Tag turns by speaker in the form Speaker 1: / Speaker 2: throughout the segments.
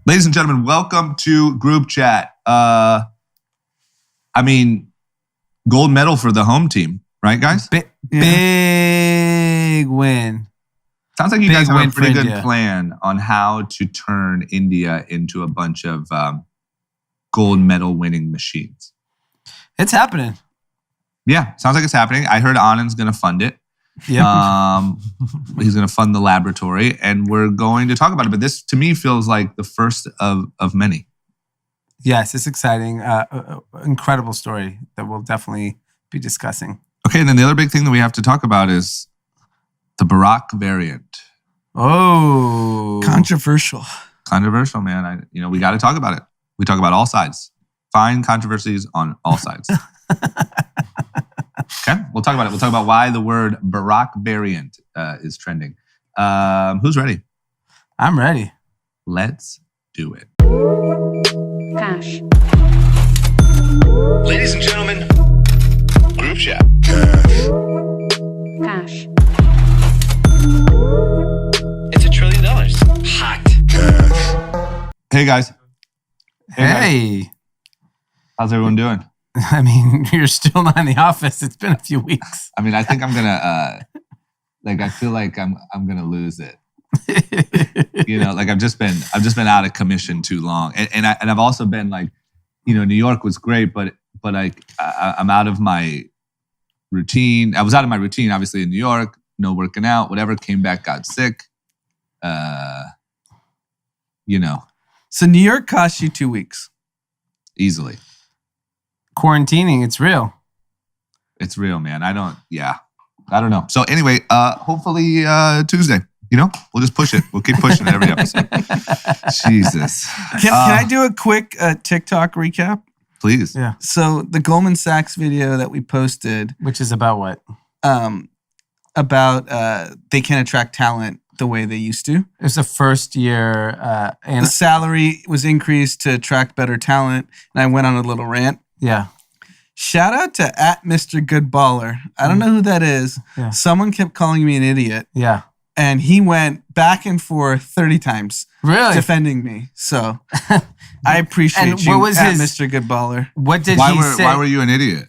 Speaker 1: Ladies and gentlemen, welcome to Group Chat. Gold medal for the home team, right, guys?
Speaker 2: Big win.
Speaker 1: Sounds like you guys have a pretty good plan on how to turn India into a bunch of gold medal winning machines.
Speaker 2: It's happening.
Speaker 1: Yeah, sounds like it's happening. I heard Anand's going to fund it.
Speaker 2: Yeah.
Speaker 1: He's going to fund the laboratory, and we're going to talk about it. But this, to me, feels like the first of many.
Speaker 2: Yes, it's exciting. Incredible story that we'll definitely be discussing.
Speaker 1: Okay, and then the other big thing that we have to talk about is the Barack variant.
Speaker 2: Oh.
Speaker 3: Controversial,
Speaker 1: man. We got to talk about it. We talk about all sides. Find controversies on all sides. Okay, we'll talk about it. We'll talk about why the word Barack variant is trending. Who's ready?
Speaker 2: I'm ready.
Speaker 1: Let's do it.
Speaker 4: Cash.
Speaker 5: Ladies and gentlemen, Group Chat.
Speaker 4: Cash.
Speaker 5: It's $1 trillion. Hot.
Speaker 1: Hey, guys.
Speaker 2: Hey.
Speaker 1: How's everyone doing?
Speaker 2: I mean, you're still not in the office. It's been a few weeks.
Speaker 1: I mean, I think I'm gonna I feel like I'm gonna lose it. I've just been out of commission too long, and I've also been New York was great, but I'm out of my routine. I was out of my routine, obviously, in New York. No working out, whatever. Came back, got sick.
Speaker 3: So New York cost you 2 weeks.
Speaker 1: Easily.
Speaker 2: Quarantining, it's real.
Speaker 1: It's real, man. I don't know. So anyway, hopefully Tuesday, we'll just push it. We'll keep pushing it every episode. Jesus.
Speaker 3: Can I do a quick TikTok recap?
Speaker 1: Please.
Speaker 2: Yeah.
Speaker 3: So the Goldman Sachs video that we posted.
Speaker 2: Which is about what?
Speaker 3: About they can't attract talent the way they used to.
Speaker 2: It was the first year.
Speaker 3: The salary was increased to attract better talent. And I went on a little rant.
Speaker 2: Yeah.
Speaker 3: Shout out to @Mr. Good Baller. I don't know who that is.
Speaker 2: Yeah.
Speaker 3: Someone kept calling me an idiot.
Speaker 2: Yeah.
Speaker 3: And he went back and forth 30 times.
Speaker 2: Really?
Speaker 3: Defending me. So I appreciate
Speaker 2: and
Speaker 3: you
Speaker 2: what was
Speaker 3: Mr. Good Baller.
Speaker 2: What did he say?
Speaker 1: Why were you an idiot?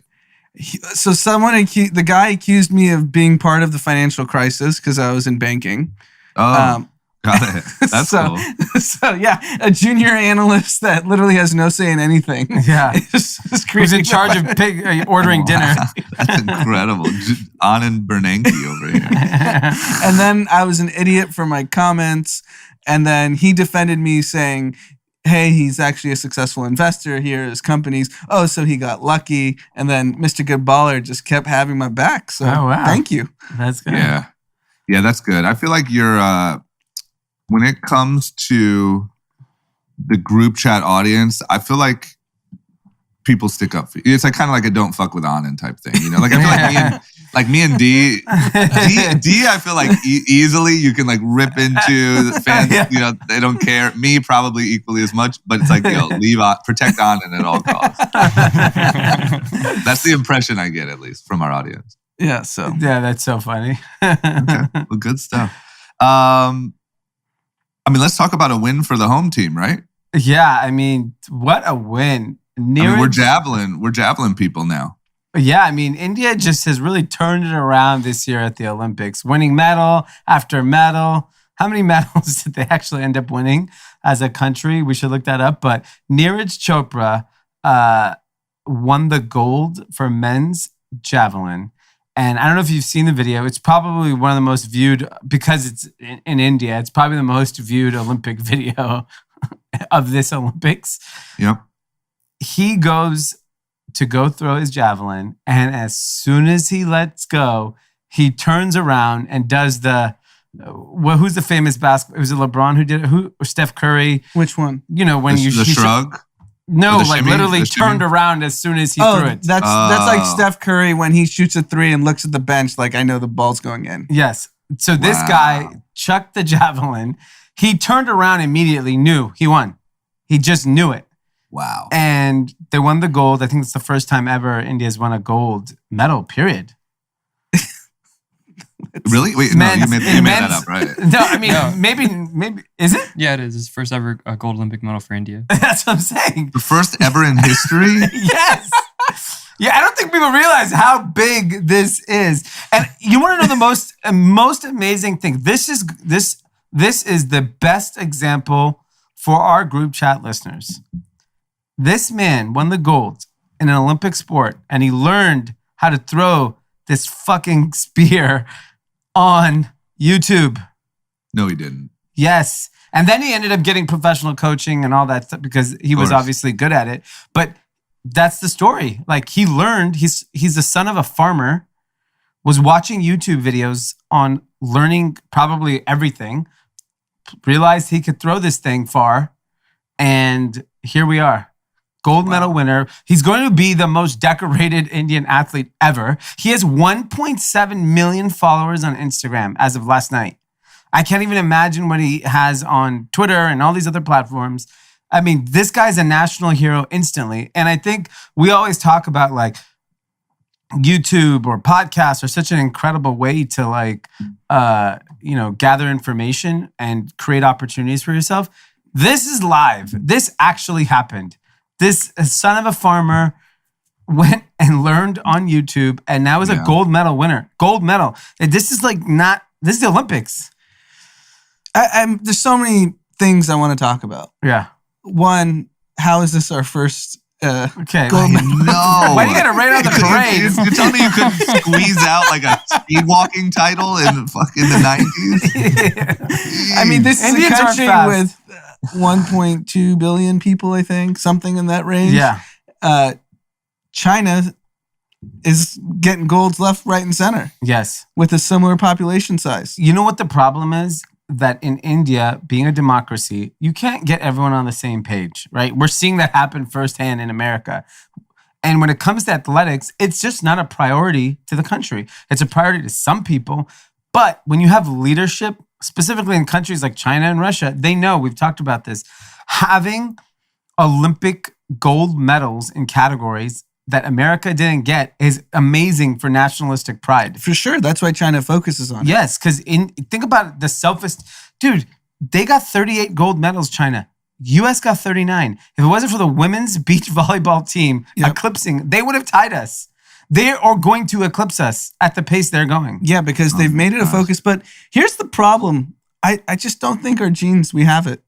Speaker 3: So the guy accused me of being part of the financial crisis because I was in banking.
Speaker 1: Oh, got it. That's cool.
Speaker 3: So yeah, a junior analyst that literally has no say in anything.
Speaker 2: Yeah.
Speaker 3: Who's
Speaker 2: in charge of ordering dinner.
Speaker 1: That's incredible. Anand Bernanke over here.
Speaker 3: And then I was an idiot for my comments. And then he defended me saying, hey, he's actually a successful investor. Here are his companies. Oh, so he got lucky. And then Mr. Good Baller just kept having my back. So Thank you.
Speaker 2: That's good.
Speaker 1: Yeah, that's good. I feel like you're, when it comes to the Group Chat audience, I feel like people stick up for you. It's kind of like a don't fuck with Anand type thing. I feel like me and Dee, I feel like easily you can rip into the fans.
Speaker 2: Yeah.
Speaker 1: They don't care. Me probably equally as much, but it's leave on, protect Anand at all costs. That's the impression I get, at least from our audience.
Speaker 3: Yeah. So
Speaker 2: that's so funny.
Speaker 1: Okay. Well, good stuff. Let's talk about a win for the home team, right?
Speaker 2: Yeah, what a win.
Speaker 1: We're javelin people now.
Speaker 2: Yeah, India just has really turned it around this year at the Olympics, winning medal after medal. How many medals did they actually end up winning as a country? We should look that up. But Neeraj Chopra won the gold for men's javelin. And I don't know if you've seen the video. It's probably one of the most viewed, because it's in India, it's probably the most viewed Olympic video of this Olympics.
Speaker 1: Yep.
Speaker 2: He goes to go throw his javelin, and as soon as he lets go, he turns around and does who's the famous basketball? Was it LeBron who did it? Or Steph Curry?
Speaker 3: Which one?
Speaker 2: When
Speaker 1: the shrug?
Speaker 2: No,
Speaker 1: shimmy,
Speaker 2: literally turned around as soon as he threw it.
Speaker 3: That's like Steph Curry when he shoots a 3 and looks at the bench I know the ball's going in.
Speaker 2: Yes. So this guy chucked the javelin. He turned around immediately, knew he won. He just knew it.
Speaker 1: Wow.
Speaker 2: And they won the gold. I think it's the first time ever India's won a gold medal, period.
Speaker 1: Really? Wait, no, you made that up, right?
Speaker 2: No, I mean, maybe. Is it?
Speaker 6: Yeah, it is. It's first ever gold Olympic medal for India.
Speaker 2: That's what I'm saying.
Speaker 1: The first ever in history?
Speaker 2: Yes. Yeah, I don't think people realize how big this is. And you want to know the most amazing thing? This is the best example for our group chat listeners. This man won the gold in an Olympic sport, and he learned how to throw this fucking spear on YouTube.
Speaker 1: No, he didn't.
Speaker 2: Yes. And then he ended up getting professional coaching and all that stuff because he was obviously good at it. But that's the story. Like, he learned, he's the son of a farmer, was watching YouTube videos on learning probably everything, realized he could throw this thing far, and here we are. Gold medal winner. He's going to be the most decorated Indian athlete ever. He has 1.7 million followers on Instagram as of last night. I can't even imagine what he has on Twitter and all these other platforms. I mean, this guy's a national hero instantly. And I think we always talk about like YouTube or podcasts are such an incredible way to like, gather information and create opportunities for yourself. This is live. This actually happened. This son of a farmer went and learned on YouTube and now is a gold medal winner. Gold medal. This is the Olympics.
Speaker 3: There's so many things I want to talk about.
Speaker 2: Yeah.
Speaker 3: One, how is this our first
Speaker 2: okay.
Speaker 3: gold medal?
Speaker 1: No.
Speaker 2: Why do you got to write on the parade?
Speaker 1: You tell me you couldn't squeeze out like a speed walking title in the 90s?
Speaker 3: I mean, this
Speaker 2: Indians
Speaker 3: is a
Speaker 2: aren't
Speaker 3: country
Speaker 2: fast.
Speaker 3: with 1.2 billion people, I think, something in that range.
Speaker 2: Yeah.
Speaker 3: China is getting golds left, right, and center
Speaker 2: Yes.
Speaker 3: with a similar population size.
Speaker 2: You know what the problem is? That in India, being a democracy, you can't get everyone on the same page, right? We're seeing that happen firsthand in America. And when it comes to athletics, it's just not a priority to the country. It's a priority to some people. But when you have leadership, specifically in countries like China and Russia, they know, we've talked about this, having Olympic gold medals in categories that America didn't get is amazing for nationalistic pride.
Speaker 3: For sure. That's why China focuses on it.
Speaker 2: Yes, because think about the dude, they got 38 gold medals, China. US got 39. If it wasn't for the women's beach volleyball team eclipsing, they would have tied us. They are going to eclipse us at the pace they're going.
Speaker 3: Yeah, because they've made it a focus. But here's the problem. I just don't think our genes, we have it.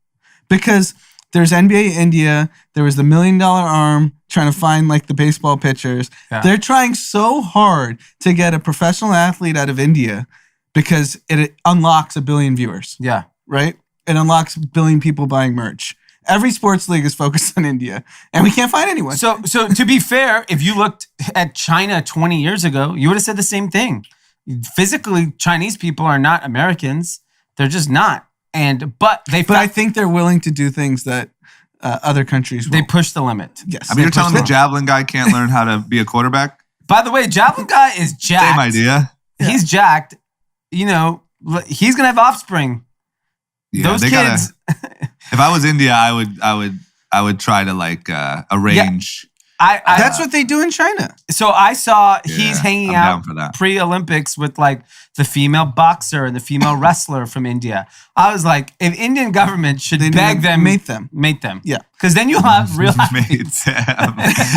Speaker 3: Because there's NBA India. There was the $1 million arm trying to find like the baseball pitchers. Yeah. They're trying so hard to get a professional athlete out of India because it unlocks 1 billion viewers.
Speaker 2: Yeah.
Speaker 3: Right? It unlocks 1 billion people buying merch. Every sports league is focused on India, and we can't find anyone.
Speaker 2: So to be fair, if you looked at China 20 years ago, you would have said the same thing. Physically, Chinese people are not Americans. They're just not. But I think
Speaker 3: they're willing to do things that other countries won't.
Speaker 2: They push the limit.
Speaker 3: Yes.
Speaker 1: I mean, you're telling the javelin guy can't learn how to be a quarterback?
Speaker 2: By the way, javelin guy is jacked.
Speaker 1: Same idea.
Speaker 2: He's jacked. You know, he's gonna have offspring.
Speaker 1: Yeah,
Speaker 2: those kids.
Speaker 1: If I was India, I would try to like arrange.
Speaker 3: That's what they do in China.
Speaker 2: So I saw he's hanging out
Speaker 1: for
Speaker 2: pre-Olympics with like the female boxer and the female wrestler from India. I was like, if Indian government should beg them,
Speaker 3: mate them.
Speaker 2: Yeah, because then you'll have real
Speaker 1: mate them.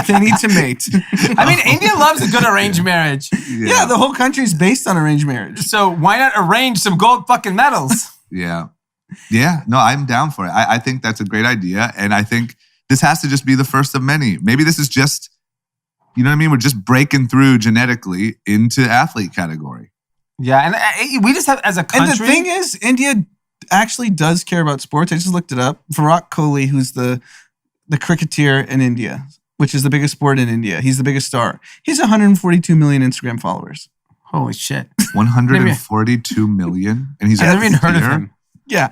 Speaker 3: They need to mate.
Speaker 2: I mean, India loves a good arranged marriage.
Speaker 3: Yeah, the whole country's based on arranged marriage.
Speaker 2: So why not arrange some gold fucking medals?
Speaker 1: Yeah. No, I'm down for it. I think that's a great idea, and I think this has to just be the first of many. Maybe this is just, you know what I mean? We're just breaking through genetically into athlete category.
Speaker 2: Yeah, and we just have, as a country...
Speaker 3: And the thing is, India actually does care about sports. I just looked it up. Virat Kohli, who's the cricketer in India, which is the biggest sport in India. He's the biggest star. He's 142 million Instagram followers.
Speaker 2: Holy shit.
Speaker 1: 142 million? And he's
Speaker 2: I never even heard of him.
Speaker 3: Yeah.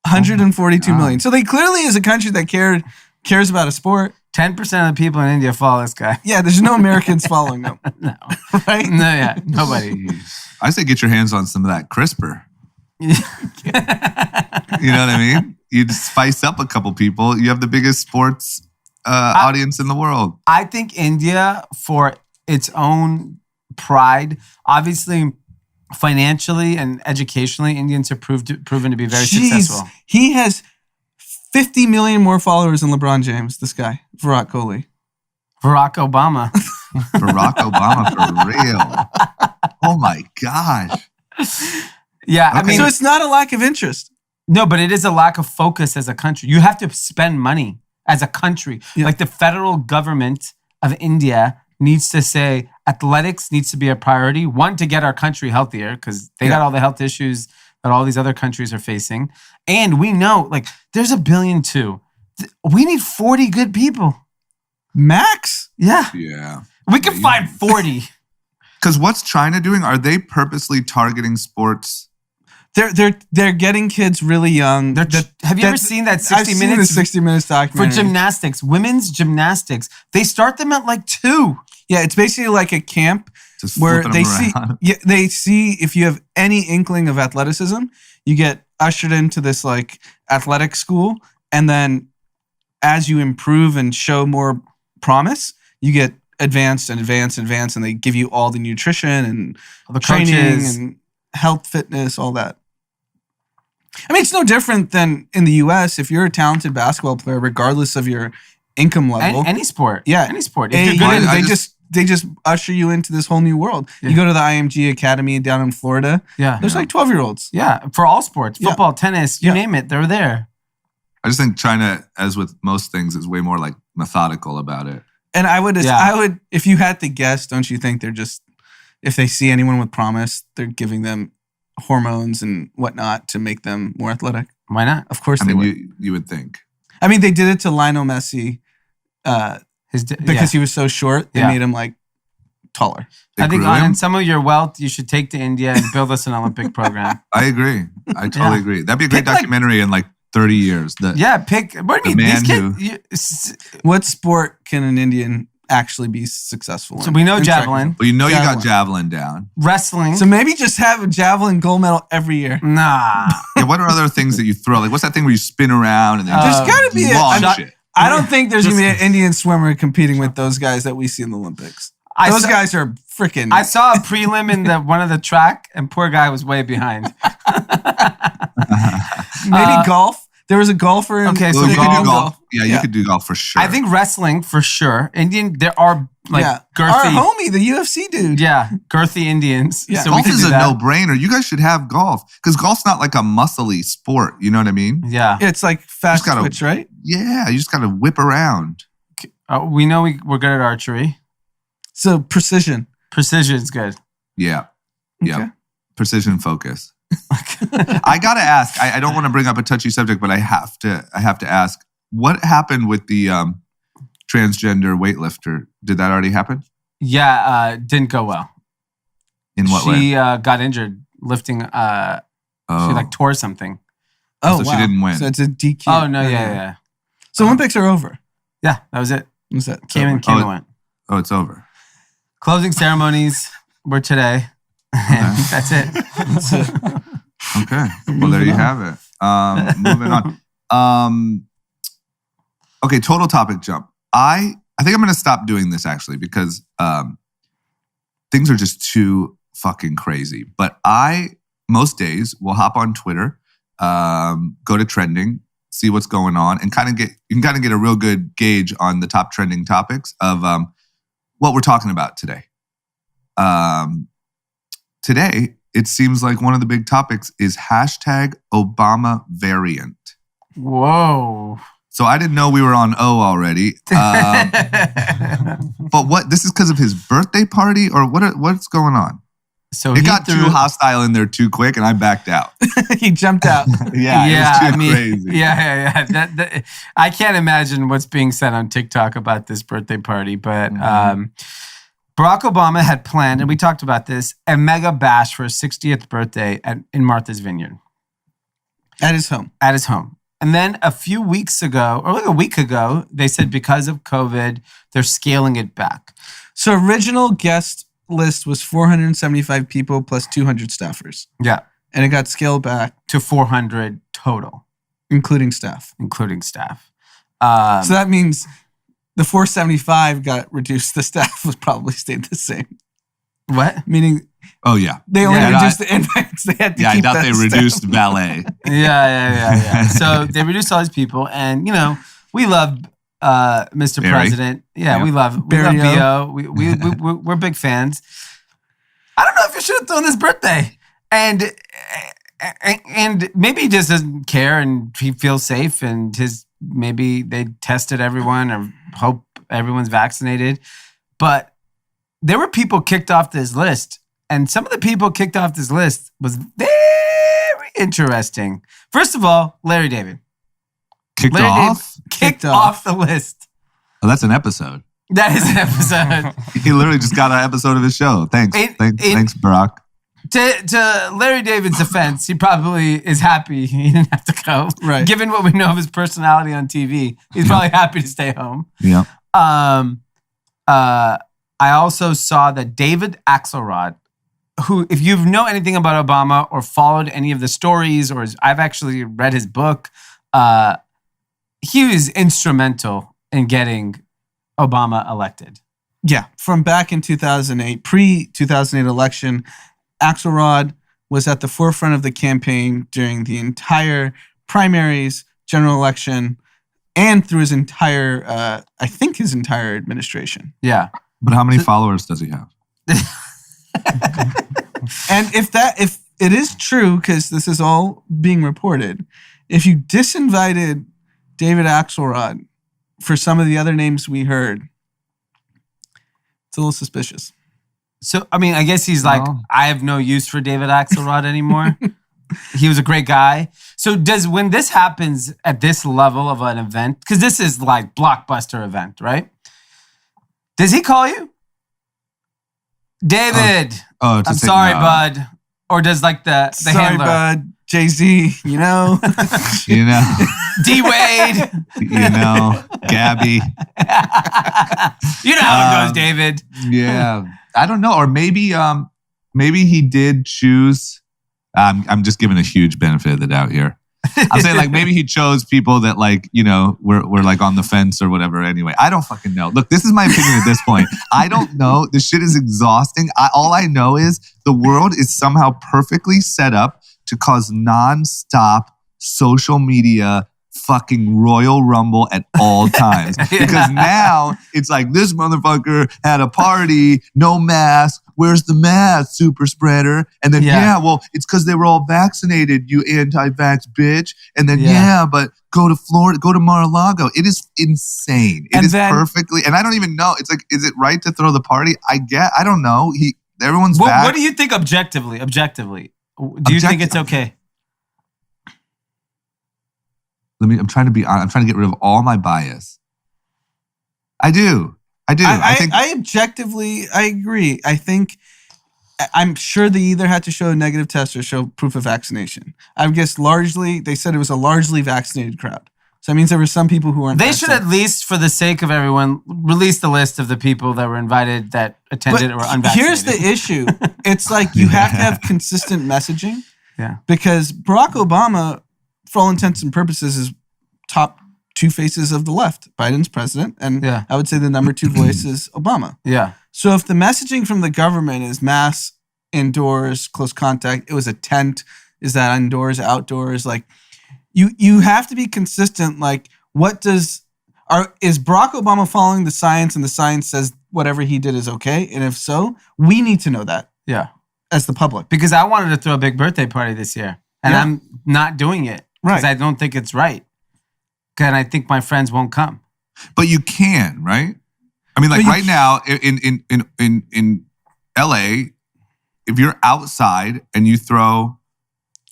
Speaker 3: 142 million. So they clearly is a country that cares about a sport.
Speaker 2: 10% of the people in India follow this guy.
Speaker 3: Yeah, there's no Americans following them.
Speaker 2: No.
Speaker 3: Right?
Speaker 2: No, yeah. Nobody.
Speaker 1: I say get your hands on some of that CRISPR. You know what I mean? You'd spice up a couple people. You have the biggest sports audience in the world.
Speaker 2: I think India, for its own pride, obviously financially and educationally, Indians have proven to be very
Speaker 3: Jeez,
Speaker 2: successful.
Speaker 3: He has 50 million more followers than LeBron James, this guy, Virat Kohli.
Speaker 2: Barack Obama.
Speaker 1: Barack Obama for real. Oh my gosh.
Speaker 2: Yeah, I
Speaker 1: Okay.
Speaker 2: mean,
Speaker 3: So it's not a lack of interest.
Speaker 2: no, but it is a lack of focus as a country. You have to spend money as a country.
Speaker 3: Yeah.
Speaker 2: Like the federal government of India needs to say athletics needs to be a priority. One, to get our country healthier because they got all the health issues that all these other countries are facing. And we know, like, there's 1 billion too. We need 40 good people.
Speaker 3: Max?
Speaker 2: Yeah.
Speaker 1: Yeah.
Speaker 2: We can find 40.
Speaker 1: Because what's China doing? Are they purposely targeting sports?
Speaker 3: They're getting kids really young.
Speaker 2: Have you ever seen that 60
Speaker 3: I've seen
Speaker 2: minutes
Speaker 3: the 60 Minutes
Speaker 2: for
Speaker 3: documentary.
Speaker 2: gymnastics? Women's gymnastics. They start them at like 2.
Speaker 3: Yeah, it's basically like a camp
Speaker 1: Just
Speaker 3: where
Speaker 1: flipping
Speaker 3: they
Speaker 1: them
Speaker 3: see
Speaker 1: around.
Speaker 3: they see if you have any inkling of athleticism, you get ushered into this like athletic school, and then as you improve and show more promise, you get advanced, and they give you all the nutrition and
Speaker 2: The
Speaker 3: training
Speaker 2: coaches.
Speaker 3: and health, fitness, all that. I mean, it's no different than in the US. If you're a talented basketball player, regardless of your income level,
Speaker 2: Any sport.
Speaker 3: Yeah.
Speaker 2: Any sport.
Speaker 3: Hey,
Speaker 2: If you're good
Speaker 1: I
Speaker 2: at
Speaker 3: they just usher you into this whole new world.
Speaker 2: Yeah.
Speaker 3: You go to the IMG Academy down in Florida.
Speaker 2: Yeah.
Speaker 3: There's like 12-year-olds.
Speaker 2: Yeah. For all sports.
Speaker 3: Yeah.
Speaker 2: Football, tennis, you
Speaker 3: Yeah.
Speaker 2: name it. They're there.
Speaker 1: I just think China, as with most things, is way more like methodical about it.
Speaker 3: And I would,
Speaker 2: Yeah.
Speaker 3: if you had to guess, don't you think they're just, if they see anyone with promise, they're giving them hormones and whatnot to make them more athletic?
Speaker 2: Why not?
Speaker 3: Of course
Speaker 1: I
Speaker 3: they
Speaker 1: mean,
Speaker 3: would.
Speaker 1: you would think.
Speaker 3: I mean, they did it to Lionel Messi because he was so short. They
Speaker 2: Yeah.
Speaker 3: made him like taller.
Speaker 1: They
Speaker 2: I think
Speaker 1: grew him.
Speaker 2: on some of your wealth, you should take to India and build us an Olympic program.
Speaker 1: I agree. I totally
Speaker 2: Yeah.
Speaker 1: agree. That'd be a great
Speaker 2: Pick, like-
Speaker 1: documentary in like 30 years.
Speaker 2: Yeah, pick. What do you
Speaker 1: The
Speaker 2: mean? These
Speaker 1: man
Speaker 2: kids.
Speaker 3: What sport can an Indian actually be successful in?
Speaker 2: So we know
Speaker 3: In track and
Speaker 2: javelin,
Speaker 1: Well, you know you got
Speaker 3: Javelin.
Speaker 1: javelin down.
Speaker 2: wrestling.
Speaker 3: field. So maybe just have a javelin gold medal every year.
Speaker 2: Nah.
Speaker 1: Yeah, what are other things that you throw? Like, what's that thing where you spin around and then
Speaker 3: There's
Speaker 1: just
Speaker 3: got to be
Speaker 1: launch it?
Speaker 3: I don't think there's going to be an Indian swimmer competing with those guys that we see in the Olympics. Those guys are freaking.
Speaker 2: I saw a prelim in one of the track, and poor guy was way behind.
Speaker 3: Maybe golf. There was a golfer in.
Speaker 2: Okay, so
Speaker 1: Well, you could
Speaker 2: golf.
Speaker 1: do golf. Yeah, you
Speaker 3: Yeah.
Speaker 1: could do golf for sure.
Speaker 2: I think wrestling for sure. There are like
Speaker 3: Our
Speaker 2: girthy.
Speaker 3: homie, the UFC dude.
Speaker 2: Yeah, girthy Indians.
Speaker 3: Yeah.
Speaker 2: So we
Speaker 1: golf
Speaker 2: could
Speaker 1: is
Speaker 2: do
Speaker 1: a
Speaker 2: that.
Speaker 1: no-brainer. You guys should have golf because golf's not like a muscly sport. You know what I mean?
Speaker 2: Yeah.
Speaker 3: It's like fast
Speaker 1: gotta-
Speaker 3: twitch, right?
Speaker 1: Yeah, you just got to whip around.
Speaker 2: We know we're good at archery.
Speaker 3: So precision.
Speaker 2: Precision's good.
Speaker 1: Yeah, yeah.
Speaker 3: Okay.
Speaker 1: Precision focus. I gotta ask. I don't want to bring up a touchy subject, but I have to ask. What happened with the transgender weightlifter? Did that already happen?
Speaker 2: Yeah, didn't go well.
Speaker 1: In what
Speaker 2: She
Speaker 1: way?
Speaker 2: got injured lifting. She like tore something.
Speaker 3: Oh,
Speaker 1: So she
Speaker 3: wow.
Speaker 1: didn't win.
Speaker 3: So it's a DQ.
Speaker 2: Oh no, yeah.
Speaker 3: So Olympics are over.
Speaker 2: Yeah, that was it.
Speaker 3: What's that?
Speaker 2: Came and
Speaker 1: Oh,
Speaker 2: went.
Speaker 1: Oh, it's over.
Speaker 2: Closing ceremonies were today. And that's it.
Speaker 1: Okay. Well, there you have it. Moving on. Okay, total topic jump. I think I'm going to stop doing this actually because things are just too fucking crazy. But most days will hop on Twitter, go to trending, see what's going on, and you can get a real good gauge on the top trending topics of what we're talking about today. Today, it seems like one of the big topics is hashtag Obama variant.
Speaker 2: Whoa.
Speaker 1: So I didn't know we were on O already. But this is because of his birthday party or what's going on?
Speaker 2: So
Speaker 1: It
Speaker 2: he
Speaker 1: got too hostile in there too quick and I backed out.
Speaker 3: He jumped out.
Speaker 1: Yeah, it was too crazy.
Speaker 2: Yeah. That, I can't imagine what's being said on TikTok about this birthday party, but Barack Obama had planned, and we talked about this, a mega bash for his 60th birthday in Martha's Vineyard.
Speaker 3: At his home.
Speaker 2: At his home. And then a few weeks ago, or like a week ago, they said because of COVID, they're scaling it back.
Speaker 3: So original guest list was 475 people plus 200 staffers.
Speaker 2: Yeah.
Speaker 3: And it got scaled back,
Speaker 2: To 400 total,
Speaker 3: including staff.
Speaker 2: including staff.
Speaker 3: So that means the 475 got reduced. The staff was probably stayed the same.
Speaker 2: What?
Speaker 3: Meaning
Speaker 1: Oh yeah.
Speaker 3: They only
Speaker 1: Yeah,
Speaker 3: reduced the inmates. They had to
Speaker 1: Yeah, I
Speaker 3: keep
Speaker 1: doubt
Speaker 3: that
Speaker 1: they
Speaker 3: staff.
Speaker 1: reduced ballet.
Speaker 2: Yeah. So they reduced all these people, and we love Mr.
Speaker 1: Barry.
Speaker 2: President. Yeah,
Speaker 1: Yep.
Speaker 2: we love
Speaker 3: Barry
Speaker 2: BO. We're big fans. I don't know if you should have thrown his birthday, and maybe he just doesn't care, and he feels safe, and maybe they tested everyone, or hope everyone's vaccinated, but there were people kicked off this list. And some of the people kicked off this list was very interesting. First of all, Larry David.
Speaker 1: Kicked
Speaker 2: Larry
Speaker 1: off?
Speaker 2: David kicked off the list.
Speaker 1: Oh, that's an episode.
Speaker 2: That is an episode.
Speaker 1: He literally just got an episode of his show. Thanks. Thanks, Barack.
Speaker 2: To Larry David's defense, he probably is happy he didn't have to go.
Speaker 3: Right.
Speaker 2: Given what we know of his personality on TV, he's probably happy to stay home.
Speaker 1: Yeah.
Speaker 2: I also saw that David Axelrod, who, if you know anything about Obama or followed any of the stories, or I've actually read his book, he was instrumental in getting Obama elected.
Speaker 3: Yeah, from back in 2008, pre-2008 election, Axelrod was at the forefront of the campaign during the entire primaries, general election, and through his entire, his entire administration.
Speaker 2: Yeah.
Speaker 1: But how many followers does he have?
Speaker 3: And if it is true, because this is all being reported, if you disinvited David Axelrod for some of the other names we heard, it's a little suspicious.
Speaker 2: So, I mean, I guess he's like, I have no use for David Axelrod anymore. He was a great guy. So when this happens at this level of an event, because this is like blockbuster event, right? Does he call you? David, I'm sorry, bud. Or does like the
Speaker 3: Sorry,
Speaker 2: handler?
Speaker 3: bud. Jay-Z,
Speaker 1: You know.
Speaker 2: D-Wade.
Speaker 1: Gabby.
Speaker 2: You know how it goes, David.
Speaker 1: Yeah. I don't know. Or maybe he did choose. I'm just giving a huge benefit of the doubt here. I'm saying like maybe he chose people that like, were like on the fence or whatever anyway. I don't fucking know. Look, this is my opinion at this point. I don't know. This shit is exhausting. All I know is the world is somehow perfectly set up to cause nonstop social media fucking Royal Rumble at all times. Because now it's like this motherfucker had a party, no mask. Where's the mask, super spreader? And then, it's because they were all vaccinated, you anti-vax bitch. And then, but go to Florida, go to Mar-a-Lago. It is insane. It is perfectly, and I don't even know. It's like, is it right to throw the party? I don't know. Everyone's back.
Speaker 2: What do you think objectively? Do you think it's okay?
Speaker 1: I'm trying to be honest. I'm trying to get rid of all my bias. I do.
Speaker 3: I objectively, I agree. I'm sure they either had to show a negative test or show proof of vaccination. I guess largely, they said it was a largely vaccinated crowd. So that means there were some people who weren't
Speaker 2: vaccinated. They should at least, for the sake of everyone, release the list of the people that were invited that attended or unvaccinated.
Speaker 3: Here's the issue. It's like you have to have consistent messaging.
Speaker 2: Yeah.
Speaker 3: Because Barack Obama, for all intents and purposes, is top two faces of the left. Biden's president, and I would say the number two voice is Obama.
Speaker 2: Yeah.
Speaker 3: So if the messaging from the government is mass, indoors, close contact, it was a tent, is that indoors, outdoors, like you have to be consistent. Like, is Barack Obama following the science, and the science says whatever he did is okay? And if so, we need to know that.
Speaker 2: Yeah.
Speaker 3: As the public.
Speaker 2: Because I wanted to throw a big birthday party this year, and I'm not doing it because I don't think it's right. And I think my friends won't come.
Speaker 1: But you can, right? I mean, like right now in LA, if you're outside and you throw,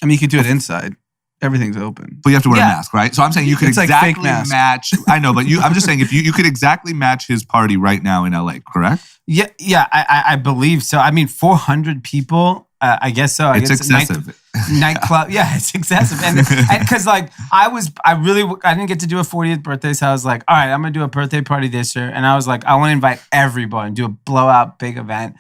Speaker 3: I mean, you could do it inside. Everything's open.
Speaker 1: But you have to wear a mask, right? So I'm saying you could exactly
Speaker 3: like fake mask.
Speaker 1: match. I know, but I'm just saying if you could exactly match his party right now in LA, correct?
Speaker 2: Yeah, I believe so. I mean, 400 people. I guess so.
Speaker 1: It's excessive.
Speaker 2: Nightclub. Yeah, it's excessive. And because like I didn't get to do a 40th birthday, so I was like, all right, I'm gonna do a birthday party this year. And I was like, I want to invite everybody and do a blowout big event.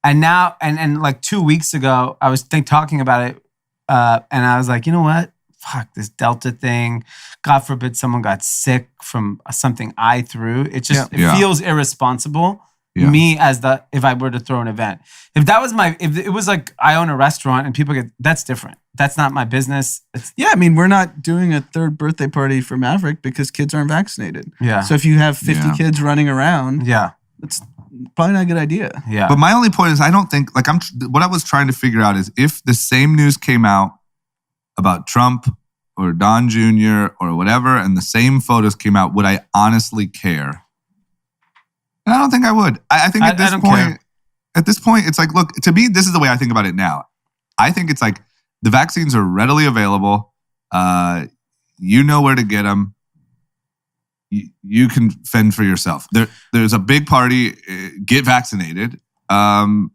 Speaker 2: And now, and like 2 weeks ago, I was talking about it, and I was like, you know what? Fuck this Delta thing. God forbid someone got sick from something I threw. It just feels irresponsible me if I were to throw an event. If it was like I own a restaurant and people that's different. That's not my business.
Speaker 3: We're not doing a third birthday party for Maverick because kids aren't vaccinated.
Speaker 2: Yeah.
Speaker 3: So if you have 50 kids running around, it's probably not a good idea.
Speaker 2: Yeah.
Speaker 1: But my only point is, I don't think what I was trying to figure out is if the same news came out about Trump or Don Jr. or whatever, and the same photos came out, would I honestly care? And I don't think I would. I think at this point, it's like, look, to me, this is the way I think about it now. I think it's like the vaccines are readily available. You know where to get them. You can fend for yourself. There's a big party. Get vaccinated, and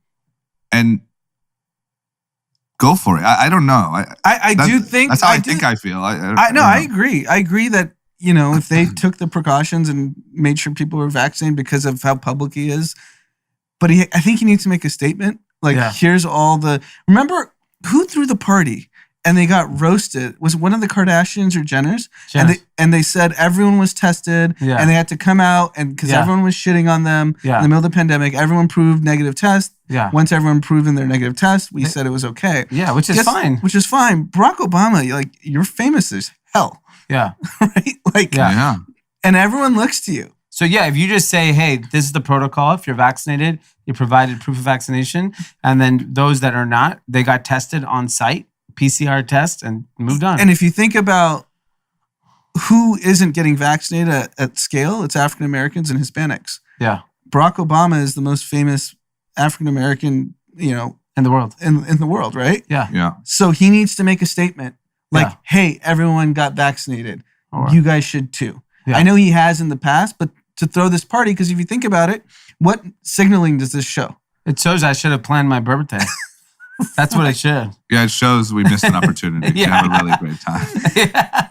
Speaker 1: go for it. I don't know.
Speaker 3: I do think
Speaker 1: that's how I think I feel.
Speaker 3: I agree. I agree that if they took the precautions and made sure people were vaccinated because of how public he is, but I think he needs to make a statement. Like, here's all the. Remember who threw the party? And they got roasted. Was it one of the Kardashians or Jenners? And they said everyone was tested and they had to come out and because everyone was shitting on them in the middle of the pandemic. Everyone proved negative test. Yeah. Once everyone proved in their negative test, we said it was okay.
Speaker 2: Yeah, which is fine.
Speaker 3: Which is fine. Barack Obama, like, you're famous as hell.
Speaker 2: Yeah.
Speaker 3: Right? Like, and everyone looks to you.
Speaker 2: So if you just say, hey, this is the protocol. If you're vaccinated, you provided proof of vaccination. And then those that are not, they got tested on site. PCR test and moved on.
Speaker 3: And if you think about who isn't getting vaccinated at scale, it's African Americans and Hispanics.
Speaker 2: Yeah.
Speaker 3: Barack Obama is the most famous African American,
Speaker 2: in the world.
Speaker 3: In the world, right?
Speaker 2: Yeah.
Speaker 1: Yeah.
Speaker 3: So he needs to make a statement like, hey, everyone got vaccinated. You guys should too. Yeah. I know he has in the past, but to throw this party, because if you think about it, what signaling does this show?
Speaker 2: It shows I should have planned my birthday. That's what it should.
Speaker 1: Yeah, it shows we missed an opportunity to have a really great time.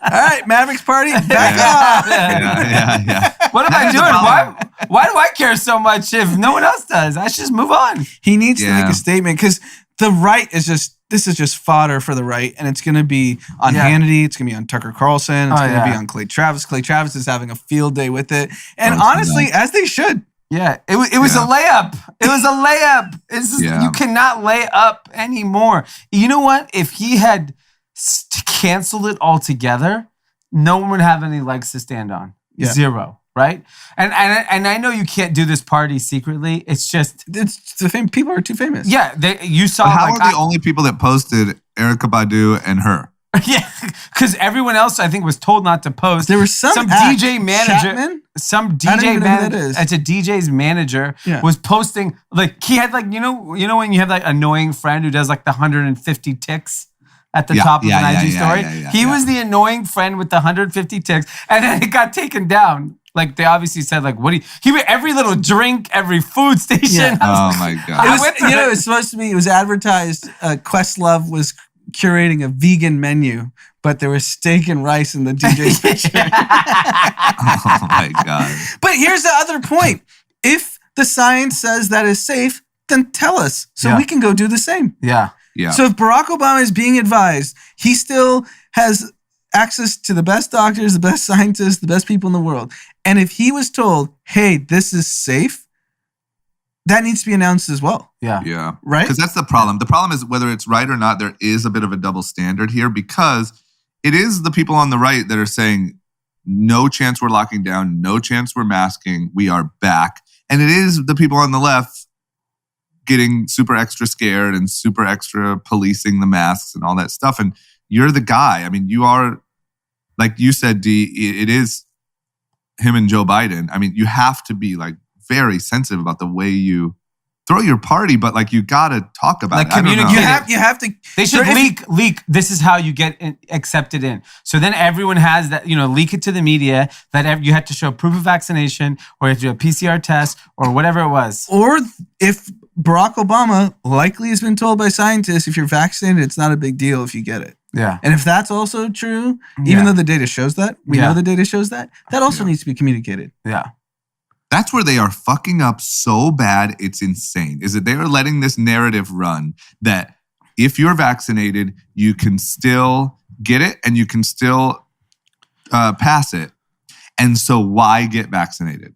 Speaker 3: All right, Mavericks party, back off.
Speaker 1: Yeah.
Speaker 2: What am I doing? Why do I care so much if no one else does? I should just move on.
Speaker 3: He needs to make a statement because the right is this is just fodder for the right, and it's going to be on Hannity. It's going to be on Tucker Carlson. It's going to be on Clay Travis. Clay Travis is having a field day with it, and honestly, as they should.
Speaker 2: Yeah, it was a layup. It was a layup. You cannot lay up anymore. You know what? If he had canceled it altogether, no one would have any legs to stand on. Yeah. Zero, right? And I know you can't do this party secretly. It's
Speaker 3: the fame. People are too famous.
Speaker 2: Yeah, you saw.
Speaker 1: But how are the only people that posted Erykah Badu and her?
Speaker 2: Yeah, because everyone else I think was told not to post.
Speaker 3: There was some
Speaker 2: DJ manager.
Speaker 3: Chapman?
Speaker 2: Some DJ manager. It's a DJ's manager was posting like he had like you know when you have like annoying friend who does like the 150 ticks at the top of an IG story. He was the annoying friend with the 150 ticks, and then it got taken down. Like they obviously said, like what he went every little drink, every food station.
Speaker 3: Yeah.
Speaker 1: Oh my god!
Speaker 3: It was supposed to be. It was advertised. Questlove was curating a vegan menu, but there was steak and rice in the DJ's picture.
Speaker 1: Oh my god!
Speaker 3: But here's the other point: if the science says that is safe, then tell us so we can go do the same.
Speaker 2: Yeah.
Speaker 3: So if Barack Obama is being advised, he still has access to the best doctors, the best scientists, the best people in the world, and if he was told, "Hey, this is safe," that needs to be announced as well.
Speaker 1: Yeah.
Speaker 3: Right?
Speaker 1: Because that's the problem. The problem is whether it's right or not, there is a bit of a double standard here because it is the people on the right that are saying, no chance we're locking down, no chance we're masking, we are back. And it is the people on the left getting super extra scared and super extra policing the masks and all that stuff. And you're the guy. I mean, you are, like you said, Dee, it is him and Joe Biden. I mean, you have to be like, very sensitive about the way you throw your party, but like you gotta talk about it.
Speaker 2: Communicate.
Speaker 3: You have to.
Speaker 2: They should leak. This is how you get accepted in. So then everyone has that. Leak it to the media that you have to show proof of vaccination, or you have to do a PCR test, or whatever it was.
Speaker 3: Or if Barack Obama likely has been told by scientists, if you're vaccinated, it's not a big deal if you get it.
Speaker 2: Yeah.
Speaker 3: And if that's also true, even though the data shows that, we know the data shows that also needs to be communicated.
Speaker 2: Yeah.
Speaker 1: That's where they are fucking up so bad, it's insane. Is that they are letting this narrative run that if you're vaccinated, you can still get it and you can still pass it. And so why get vaccinated?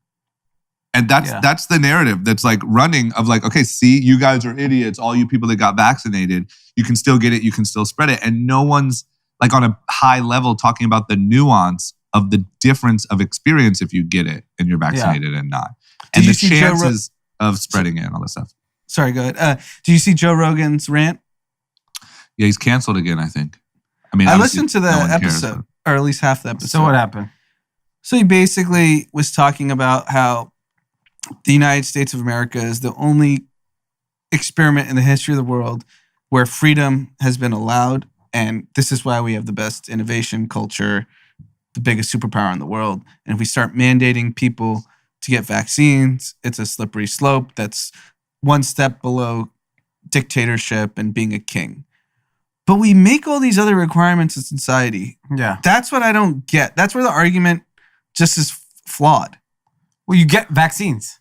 Speaker 1: And that's the narrative that's like running of like, okay, see, you guys are idiots. All you people that got vaccinated, you can still get it. You can still spread it. And no one's like on a high level talking about the nuance of the difference of experience if you get it and you're vaccinated and not. And the chances of spreading it and all this stuff.
Speaker 3: Sorry, go ahead. Do you see Joe Rogan's rant?
Speaker 1: Yeah, he's canceled again, I think. I mean,
Speaker 3: I listened to the
Speaker 1: no one
Speaker 3: episode,
Speaker 1: cares,
Speaker 3: or at least half the episode.
Speaker 2: So what happened?
Speaker 3: So he basically was talking about how the United States of America is the only experiment in the history of the world where freedom has been allowed. And this is why we have the best innovation culture, the biggest superpower in the world. And if we start mandating people to get vaccines, it's a slippery slope that's one step below dictatorship and being a king. But we make all these other requirements in society.
Speaker 2: Yeah.
Speaker 3: That's what I don't get. That's where the argument just is flawed.
Speaker 2: Well, you get vaccines.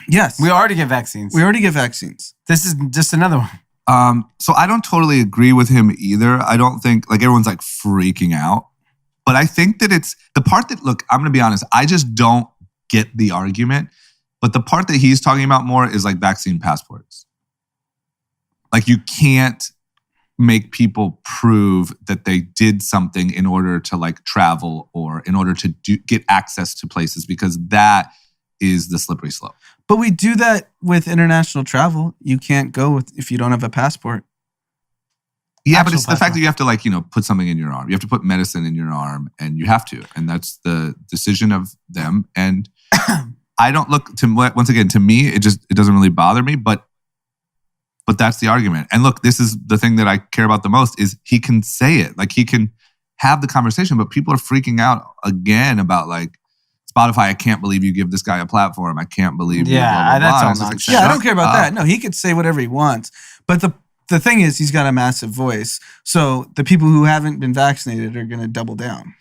Speaker 3: Yes.
Speaker 2: We already get vaccines.
Speaker 3: We already get vaccines.
Speaker 2: This is just another one.
Speaker 1: So I don't totally agree with him either. I don't think like everyone's like freaking out. But I think that it's the part that, look, I'm going to be honest, I just don't get the argument. But the part that he's talking about more is like vaccine passports. Like you can't make people prove that they did something in order to like travel or in order to get access to places, because that is the slippery slope.
Speaker 3: But we do that with international travel. You can't go if you don't have a passport.
Speaker 1: Yeah, but it's the fact that you have to like, put something in your arm. You have to put medicine in your arm and you have to. And that's the decision of them. And I don't look to, once again, to me, it doesn't really bother me, but that's the argument. And look, this is the thing that I care about the most is he can say it. Like he can have the conversation, but people are freaking out again about like, Spotify, I can't believe you give this guy a platform. I can't believe you.
Speaker 2: Yeah, that's all
Speaker 1: like,
Speaker 2: nonsense.
Speaker 3: Yeah, I don't care about that. No, he could say whatever he wants. But the thing is, he's got a massive voice. So the people who haven't been vaccinated are going to double down.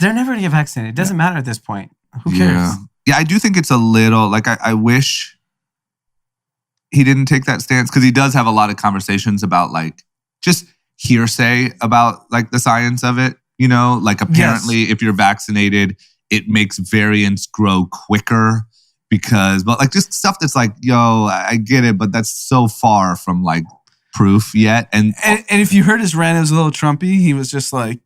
Speaker 2: They're never going to get vaccinated. It doesn't matter at this point. Who cares?
Speaker 1: Yeah, I do think it's a little, like I wish he didn't take that stance, because he does have a lot of conversations about like just hearsay about like the science of it. Like apparently if you're vaccinated, it makes variants grow quicker but like just stuff that's like, yo, I get it, but that's so far from like proof yet. And
Speaker 3: if you heard his rant, it was a little Trumpy. He was just like,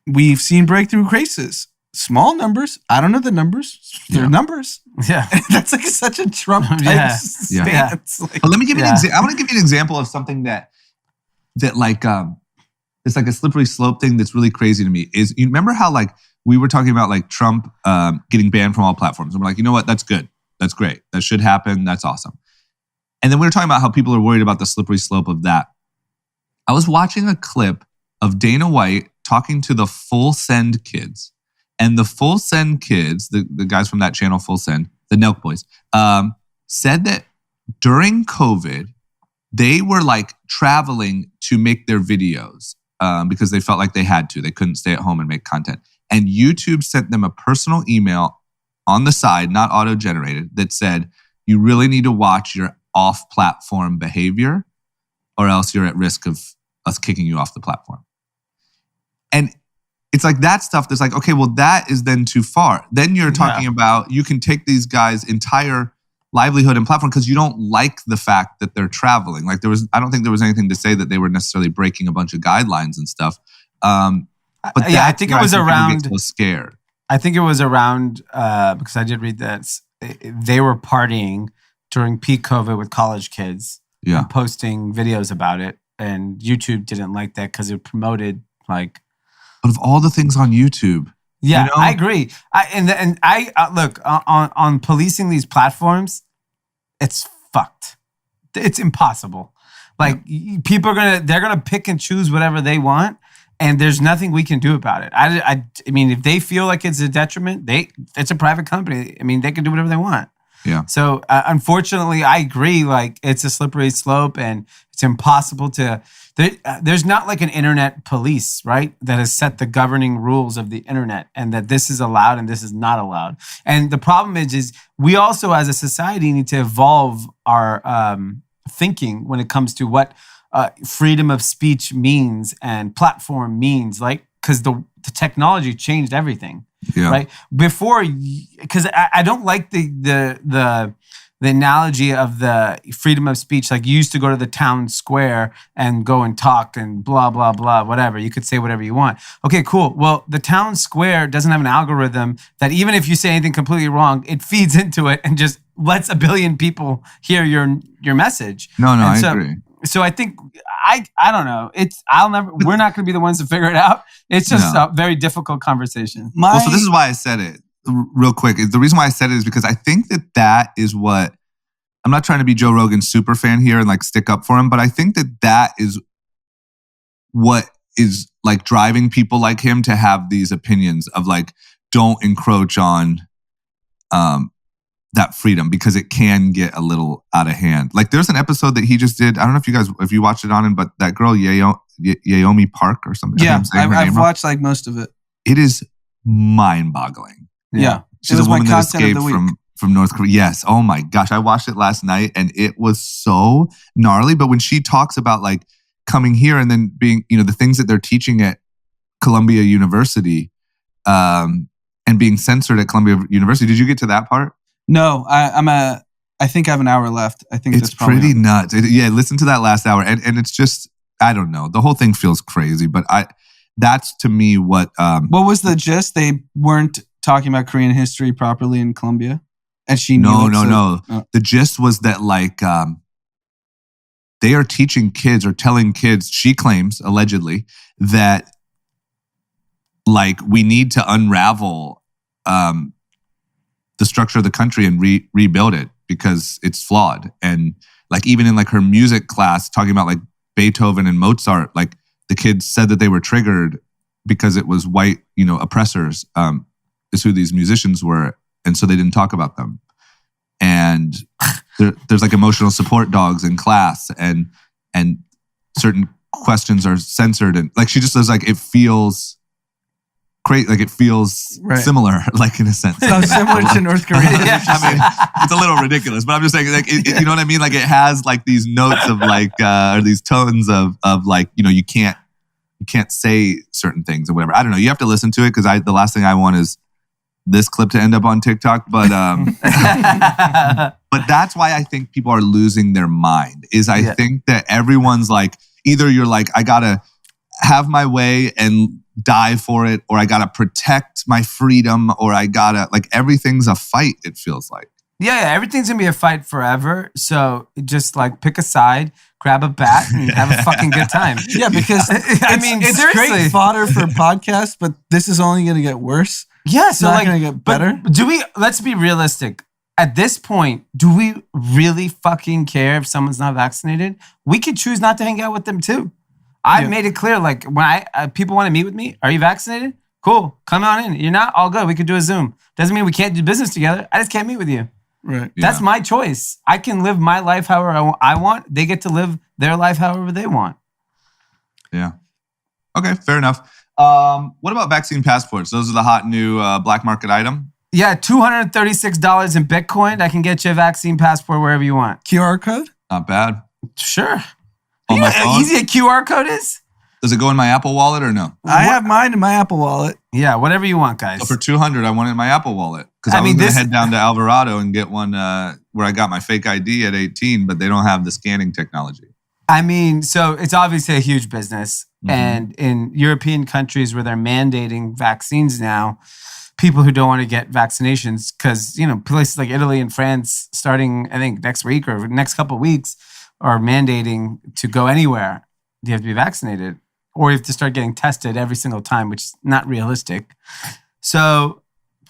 Speaker 3: we've seen breakthrough cases. Small numbers. I don't know the numbers. They're numbers.
Speaker 2: Yeah.
Speaker 3: That's like such a Trump type stance.
Speaker 2: Yeah.
Speaker 3: Like,
Speaker 1: but let me give you an example. I want to give you an example of something that like it's like a slippery slope thing that's really crazy to me. Is you remember how like we were talking about like Trump getting banned from all platforms, and we're like, you know what? That's good. That's great. That should happen. That's awesome. And then we were talking about how people are worried about the slippery slope of that. I was watching a clip of Dana White talking to the Full Send kids. And the Full Send kids, the guys from that channel, Full Send, the Nelk Boys, said that during COVID, they were like traveling to make their videos because they felt like they had to. They couldn't stay at home and make content. And YouTube sent them a personal email on the side, not auto-generated, that said, you really need to watch your off-platform behavior or else you're at risk of us kicking you off the platform. And it's like that stuff that's like, okay, well, that is then too far. Then you're talking about you can take these guys' entire livelihood and platform because you don't like the fact that they're traveling. Like I don't think there was anything to say that they were necessarily breaking a bunch of guidelines and stuff. But
Speaker 2: I think it was around.
Speaker 1: So scared.
Speaker 2: I think it was around because I did read that they were partying during peak COVID with college kids.
Speaker 1: Yeah,
Speaker 2: and posting videos about it, and YouTube didn't like that because it promoted like.
Speaker 1: But of all the things on YouTube,
Speaker 2: yeah, I agree. I look on policing these platforms. It's fucked. It's impossible. Like people they're gonna pick and choose whatever they want. And there's nothing we can do about it. I mean, if they feel like it's a detriment, it's a private company. I mean, they can do whatever they want.
Speaker 1: Yeah.
Speaker 2: So unfortunately, I agree. Like it's a slippery slope, and it's impossible to. There's not like an internet police, right? That has set the governing rules of the internet, and that this is allowed and this is not allowed. And the problem is we also, as a society, need to evolve our thinking when it comes to what. Freedom of speech means and platform means, like, because the technology changed everything.
Speaker 1: Yeah.
Speaker 2: right? Before, because I don't like the analogy of the freedom of speech. Like you used to go to the town square and go and talk and blah, blah, blah, whatever. You could say whatever you want. Okay, cool. Well, the town square doesn't have an algorithm that even if you say anything completely wrong, it feeds into it and just lets a billion people hear your message.
Speaker 1: No,
Speaker 2: And
Speaker 1: I
Speaker 2: so,
Speaker 1: agree.
Speaker 2: So I think I don't know. We're not going to be the ones to figure it out. It's just a very difficult conversation.
Speaker 1: Well, so this is why I said it real quick. The reason why I said it is because I think that is what, I'm not trying to be Joe Rogan's super fan here and like stick up for him, but I think that is what is like driving people like him to have these opinions of like, don't encroach on that freedom because it can get a little out of hand. Like there's an episode that he just did. I don't know if you watched it on him, but that girl, Yaomi Park or something.
Speaker 3: Yeah, I've watched like most of it.
Speaker 1: It is mind-boggling.
Speaker 3: Yeah.
Speaker 1: She's a woman that escaped from North Korea. Yes. Oh my gosh. I watched it last night and it was so gnarly. But when she talks about like coming here and then being, the things that they're teaching at Columbia University and being censored at Columbia University. Did you get to that part? No, I think I have an hour left. I think it's pretty nuts. Listen to that last hour. And it's just, I don't know. The whole thing feels crazy, but that's to me what was the gist? They weren't talking about Korean history properly in Columbia? And she knew No. The gist was that like they are teaching kids or telling kids, she claims, allegedly, that like we need to unravel the structure of the country and rebuild it because it's flawed. And like even in like her music class, talking about like Beethoven and Mozart, like the kids said that they were triggered because it was white, oppressors is who these musicians were. And so they didn't talk about them. And there's like emotional support dogs in class and certain questions are censored. And like, she just says like, it feels great. Like it feels similar, like in a sense. So similar to North Korea. Yeah. I mean, it's a little ridiculous, but I'm just saying, like, you know what I mean? Like it has like these notes of like, or these tones of like, you can't say certain things or whatever. I don't know. You have to listen to it because the last thing I want is this clip to end up on TikTok. But but that's why I think people are losing their mind. I think that everyone's like, either you're like, I gotta have my way and die for it, or I gotta protect my freedom, or I gotta like everything's a fight. It feels like. Yeah, everything's gonna be a fight forever. So just like pick a side, grab a bat, and have a fucking good time. Yeah, because it's seriously great fodder for podcasts, but this is only gonna get worse. Yeah, so it's not gonna get better. Let's be realistic. At this point, do we really fucking care if someone's not vaccinated? We could choose not to hang out with them too. I've made it clear, like when people want to meet with me, are you vaccinated? Cool, come on in. You're not? All good. We could do a Zoom. Doesn't mean we can't do business together. I just can't meet with you. Right. That's my choice. I can live my life however I want. They get to live their life however they want. Yeah. Okay, fair enough. What about vaccine passports? Those are the hot new black market item. Yeah, $236 in Bitcoin. I can get you a vaccine passport wherever you want. QR code? Not bad. Sure. You know how easy a QR code is? Does it go in my Apple Wallet or no? I have mine in my Apple Wallet. Yeah, whatever you want, guys. So for $200, I want it in my Apple Wallet. Because I was going to head down to Alvarado and get one where I got my fake ID at 18, but they don't have the scanning technology. I mean, so it's obviously a huge business. Mm-hmm. And in European countries where they're mandating vaccines now, people who don't want to get vaccinations, because, places like Italy and France starting, I think, next week or next couple of weeks, are mandating to go anywhere, you have to be vaccinated. Or you have to start getting tested every single time, which is not realistic. So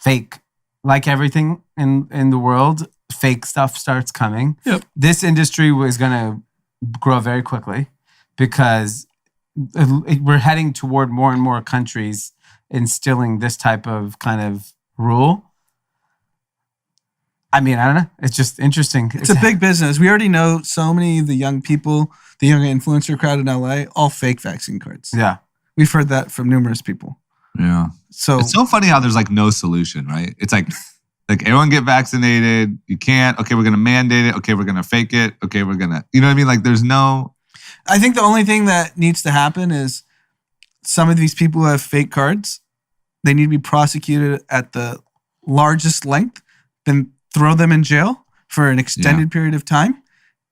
Speaker 1: fake. Like everything in the world, fake stuff starts coming. Yep. This industry was going to grow very quickly because we're heading toward more and more countries instilling this type of kind of rule. I mean, I don't know. It's just interesting. It's a big business. We already know so many of the young people, the young influencer crowd in LA, all fake vaccine cards. Yeah. We've heard that from numerous people. Yeah. So it's so funny how there's like no solution, right? It's like everyone get vaccinated. You can't. Okay, we're going to mandate it. Okay, we're going to fake it. Okay, we're going to, you know what I mean? Like there's no. I think the only thing that needs to happen is some of these people who have fake cards,
Speaker 3: they need to be prosecuted at the largest length, then throw them in jail for an extended period of time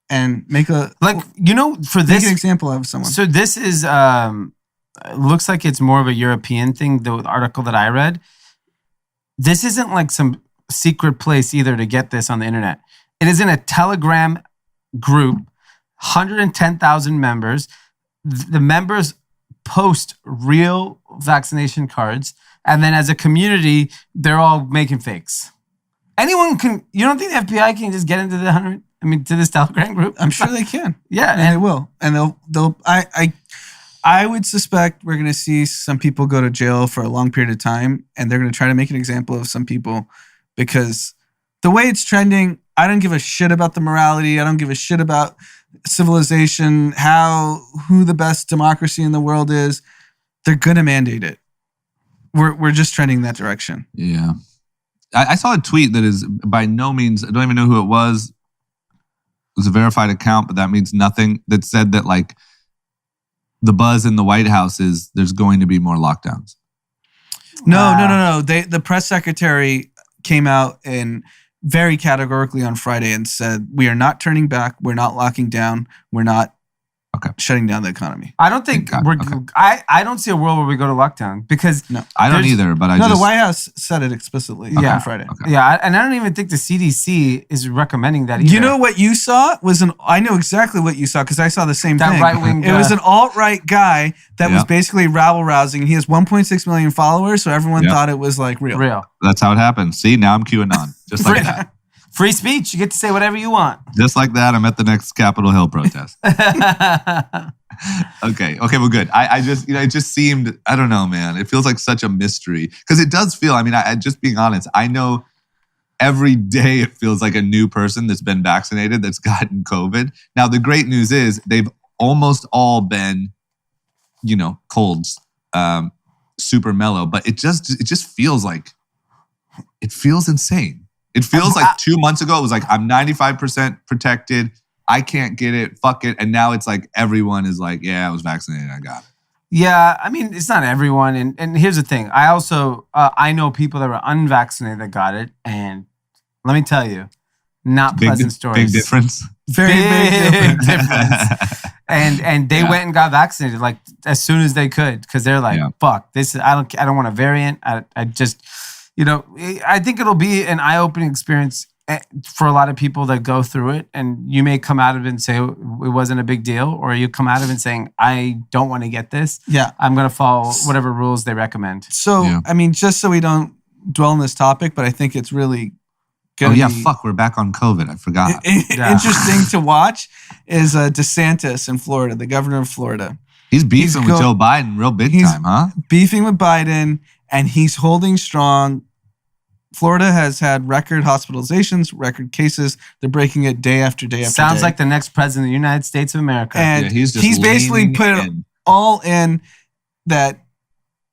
Speaker 3: and make a
Speaker 2: for
Speaker 3: make
Speaker 2: this
Speaker 3: an example of someone.
Speaker 2: So this is looks like it's more of a European thing, the article that I read. This isn't like some secret place either to get this on the internet. It is in a Telegram group, 110,000 members. The members post real vaccination cards, and then as a community, they're all making fakes. Anyone can. You don't think the FBI can just get into to this Telegram group?
Speaker 3: I'm sure they can.
Speaker 2: Yeah,
Speaker 3: and they will. And they'll. I would suspect we're going to see some people go to jail for a long period of time, and they're going to try to make an example of some people because the way it's trending, I don't give a shit about the morality. I don't give a shit about civilization, who the best democracy in the world is. They're going to mandate it. We're just trending that direction.
Speaker 1: Yeah. I saw a tweet that is by no means, I don't even know who it was. It was a verified account, but that means nothing. That said that like the buzz in the White House is there's going to be more lockdowns.
Speaker 3: No. The press secretary came out and very categorically on Friday and said, we are not turning back. We're not locking down. We're not shutting down the economy.
Speaker 2: I don't think I don't see a world where we go to lockdown because
Speaker 1: I don't either. But
Speaker 3: the White House said it explicitly on Friday.
Speaker 1: Okay.
Speaker 2: Yeah, and I don't even think the CDC is recommending that either.
Speaker 3: You know what you saw was I know exactly what you saw because I saw the same thing.
Speaker 2: Right-wing
Speaker 3: it was an alt-right guy that was basically rabble-rousing. He has 1.6 million followers, so everyone thought it was like real.
Speaker 1: That's how it happens. See, now I'm QAnon. Just like that.
Speaker 2: Free speech. You get to say whatever you want.
Speaker 1: Just like that, I'm at the next Capitol Hill protest. Okay, well, good. I just, it just seemed, I don't know, man. It feels like such a mystery. Because it does feel, I just being honest, I know every day it feels like a new person that's been vaccinated that's gotten COVID. Now, the great news is they've almost all been, colds, super mellow. But it just feels like, it feels insane. It feels like 2 months ago, it was like, I'm 95% protected. I can't get it. Fuck it. And now it's like everyone is like, yeah, I was vaccinated. I got it.
Speaker 2: Yeah. It's not everyone. And here's the thing. I also, I know people that were unvaccinated that got it. And let me tell you, not pleasant stories.
Speaker 1: Big difference.
Speaker 3: Very big difference.
Speaker 2: And they went and got vaccinated like as soon as they could. Because they're like, fuck, this is, I don't want a variant. I just... I think it'll be an eye-opening experience for a lot of people that go through it. And you may come out of it and say it wasn't a big deal, or you come out of it saying, I don't want to get this.
Speaker 3: Yeah.
Speaker 2: I'm going to follow whatever rules they recommend.
Speaker 3: So, just so we don't dwell on this topic, but I think it's really good.
Speaker 1: We're back on COVID. I forgot.
Speaker 3: Interesting to watch is DeSantis in Florida, the governor of Florida.
Speaker 1: He's beefing with Joe Biden real big time, huh?
Speaker 3: Beefing with Biden. And he's holding strong. Florida has had record hospitalizations, record cases. They're breaking it day after day after day.
Speaker 2: Sounds like the next president of the United States of America.
Speaker 3: And he's basically put it all in that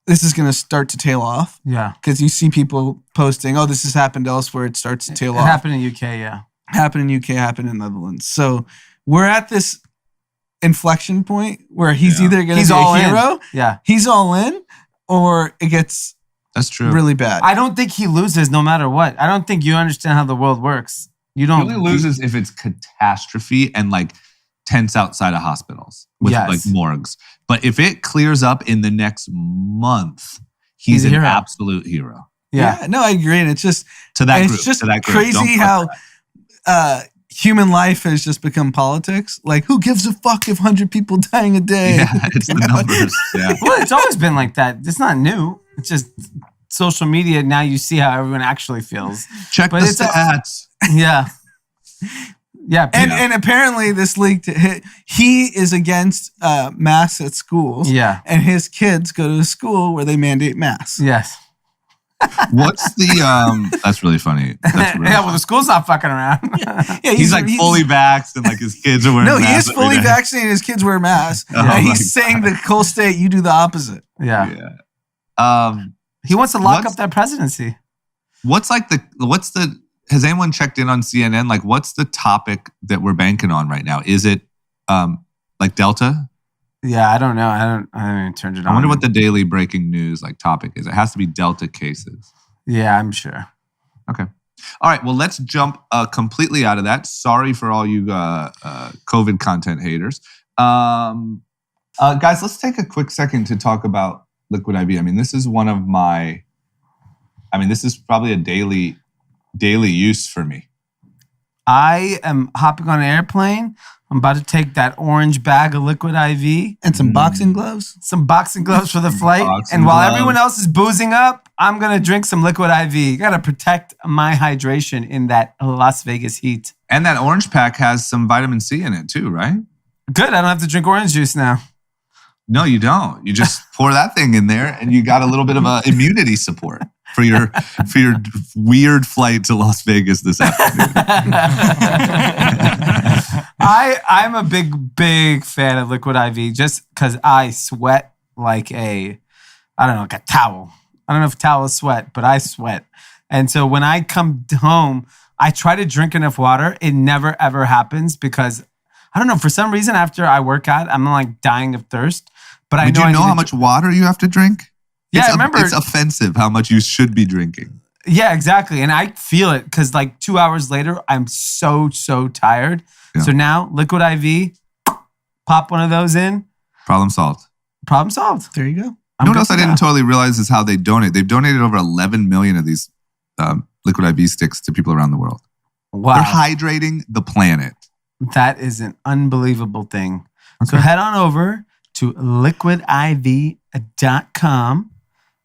Speaker 3: this is going to start to tail off.
Speaker 2: Yeah.
Speaker 3: Because you see people posting, this has happened elsewhere. It starts to tail off.
Speaker 2: It happened in UK, yeah.
Speaker 3: Happened in UK, happened in Netherlands. So we're at this inflection point where he's either going to be a hero.
Speaker 2: Yeah.
Speaker 3: He's all in. Or it gets really bad.
Speaker 2: I don't think he loses no matter what. I don't think you understand how the world works. You don't.
Speaker 1: He only loses if it's catastrophe and like tents outside of hospitals with like morgues. But if it clears up in the next month, he's an absolute hero.
Speaker 3: Yeah. No, I agree. And it's just
Speaker 1: it's
Speaker 3: just crazy how human life has just become politics. Like, who gives a fuck if 100 people dying a day?
Speaker 1: Yeah, it's the numbers. Yeah.
Speaker 2: Well, it's always been like that. It's not new. It's just social media. Now you see how everyone actually feels.
Speaker 1: Check the stats.
Speaker 2: Yeah.
Speaker 3: And apparently this leaked. He is against masks at schools.
Speaker 2: Yeah.
Speaker 3: And his kids go to a school where they mandate masks.
Speaker 2: Yes.
Speaker 1: What's the that's really funny. That's really
Speaker 2: well, the school's not fucking around.
Speaker 1: He's like fully vaxxed and like his kids are wearing masks.
Speaker 3: No, he is fully vaccinated. His kids wear masks. And he's saying the whole state, you do the opposite.
Speaker 2: Yeah. He wants to lock up that presidency.
Speaker 1: Has anyone checked in on CNN? Like, what's the topic that we're banking on right now? Is it like Delta?
Speaker 2: Yeah, I don't know. I haven't even turned it on.
Speaker 1: I wonder what the daily breaking news like topic is. It has to be Delta cases.
Speaker 2: Yeah, I'm sure.
Speaker 1: Okay. All right. Well, let's jump completely out of that. Sorry for all you COVID content haters. Guys, let's take a quick second to talk about Liquid IV. I mean, this is this is probably a daily use for me.
Speaker 2: I am hopping on an airplane. I'm about to take that orange bag of Liquid IV.
Speaker 3: And some boxing gloves.
Speaker 2: Some boxing gloves for the flight. And while everyone else is boozing up, I'm going to drink some Liquid IV. Got to protect my hydration in that Las Vegas heat.
Speaker 1: And that orange pack has some vitamin C in it too, right?
Speaker 2: Good. I don't have to drink orange juice now.
Speaker 1: No, you don't. You just pour that thing in there and you got a little bit of a immunity support for your weird flight to Las Vegas this afternoon.
Speaker 2: I'm a big fan of Liquid IV just because I sweat like a towel. I don't know if towels sweat, but I sweat. And so when I come home, I try to drink enough water. It never, ever happens because, I don't know, for some reason after I work out, I'm like dying of thirst. But I know,
Speaker 1: you know how much water you have to drink?
Speaker 2: Yeah, I remember.
Speaker 1: It's offensive how much you should be drinking.
Speaker 2: Yeah, exactly. And I feel it because like 2 hours later, I'm so tired. Yeah. So now, Liquid IV, pop one of those in.
Speaker 1: Problem solved.
Speaker 2: Problem solved.
Speaker 3: There you go.
Speaker 1: You know what else I didn't totally realize is how they donate. They've donated over 11 million of these Liquid IV sticks to people around the world.
Speaker 2: Wow.
Speaker 1: They're hydrating the planet.
Speaker 2: That is an unbelievable thing. Okay. So head on over to liquidiv.com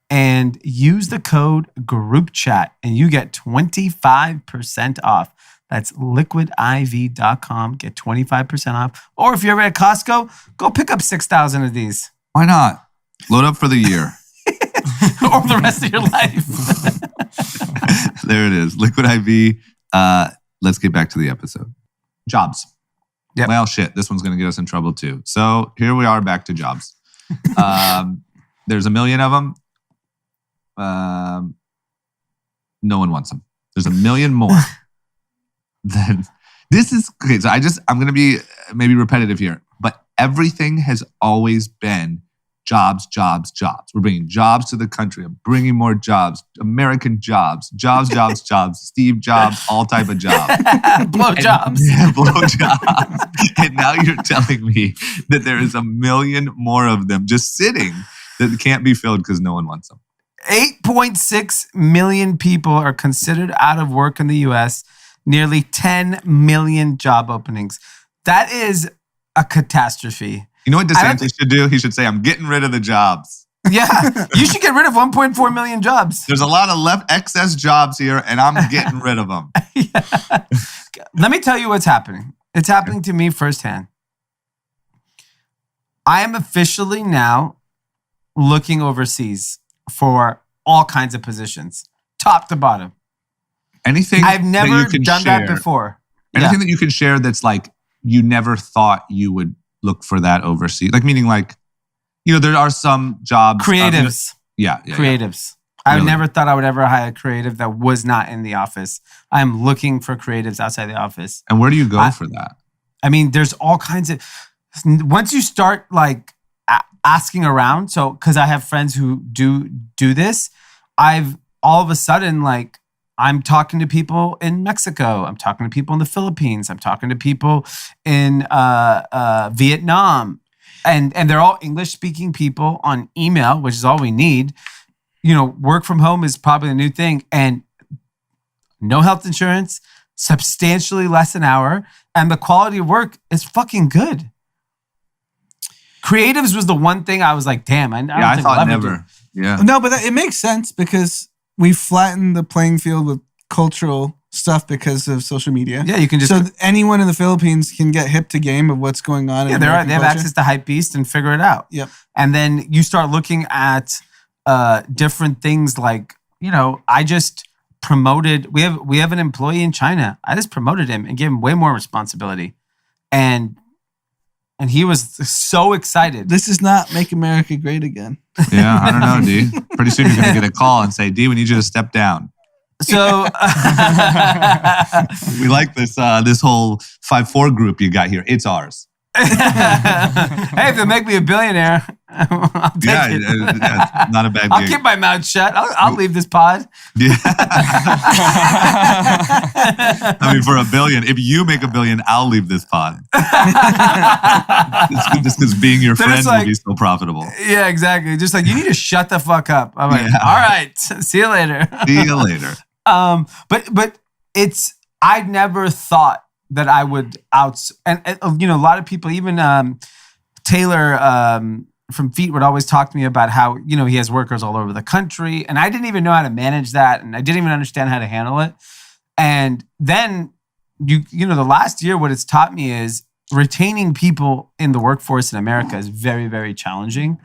Speaker 2: and use the code GROUPCHAT and you get 25% off. That's liquidiv.com. Get 25% off. Or if you're ever at Costco, go pick up 6,000 of these.
Speaker 1: Why not? Load up for the year.
Speaker 2: Or the rest of your life.
Speaker 1: There it is. Liquid IV. Let's get back to the episode. Jobs. Yep. Well, shit. This one's going to get us in trouble too. So here we are back to jobs. There's a million of them. No one wants them. There's a million more. Then this is okay. So I'm going to be maybe repetitive here, but everything has always been jobs. We're bringing jobs to the country. I'm bringing more jobs, American jobs, jobs. Steve Jobs, all type of jobs.
Speaker 2: Blow jobs.
Speaker 1: Yeah, blow jobs. And now you're telling me that there is a million more of them just sitting that can't be filled because no one wants them.
Speaker 2: 8.6 million people are considered out of work in the U.S., nearly 10 million job openings. That is a catastrophe.
Speaker 1: You know what DeSantis should do? He should say, I'm getting rid of the jobs.
Speaker 2: Yeah, you should get rid of 1.4 million jobs.
Speaker 1: There's a lot of excess jobs here, and I'm getting rid of them.
Speaker 2: Yeah. Let me tell you what's happening. It's happening to me firsthand. I am officially now looking overseas for all kinds of positions, top to bottom.
Speaker 1: Anything
Speaker 2: I've never done that before.
Speaker 1: Anything that you can share that's like you never thought you would look for that overseas. Like meaning like, you know, there are some jobs.
Speaker 2: Creatives.
Speaker 1: Yeah.
Speaker 2: Creatives. I never thought I would ever hire a creative that was not in the office. I'm looking for creatives outside the office.
Speaker 1: And where do you go for that?
Speaker 2: I mean, there's all kinds of, once you start like asking around, so, cause I have friends who do this, I've all of a sudden like, I'm talking to people in Mexico. I'm talking to people in the Philippines. I'm talking to people in Vietnam. And they're all English-speaking people on email, which is all we need. You know, work from home is probably a new thing. And no health insurance, substantially less an hour. And the quality of work is fucking good. Creatives was the one thing I was like, damn, I don't think I'll ever
Speaker 1: never.
Speaker 2: Do.
Speaker 1: Yeah.
Speaker 3: No, but it makes sense because we flattened the playing field with cultural stuff because of social media.
Speaker 2: Yeah, you can just...
Speaker 3: So anyone in the Philippines can get hip to game of what's going on.
Speaker 2: Yeah, they have access to Hypebeast and figure it out.
Speaker 3: Yep.
Speaker 2: And then you start looking at different things like, you know, I just promoted... We have an employee in China. I just promoted him and gave him way more responsibility. And he was so excited.
Speaker 3: This is not Make America Great Again.
Speaker 1: Yeah, I don't know, D. Pretty soon you're going to get a call and say, D, we need you to step down.
Speaker 2: So
Speaker 1: we like this whole 5-4 group you got here. It's ours.
Speaker 2: Hey, if they make me a billionaire, I'll take it.
Speaker 1: Yeah, not a bad
Speaker 2: I'll
Speaker 1: gig.
Speaker 2: keep my mouth shut. I'll leave this pod.
Speaker 1: Yeah. I mean, for $1 billion, if you make $1 billion, I'll leave this pod. Just because being your
Speaker 2: Then
Speaker 1: friend
Speaker 2: it's
Speaker 1: will
Speaker 2: like-
Speaker 1: be so profitable.
Speaker 2: Yeah, exactly. Just like, you need to shut the fuck up. I'm like,
Speaker 1: Yeah.
Speaker 2: all right, see you later.
Speaker 1: See you later.
Speaker 2: But I'd never thought that I would and a lot of people, even Taylor from Feet would always talk to me about how, he has workers all over the country, and I didn't even know how to manage that, and I didn't even understand how to handle it. And then the last year, what it's taught me is retaining people in the workforce in America is very, very challenging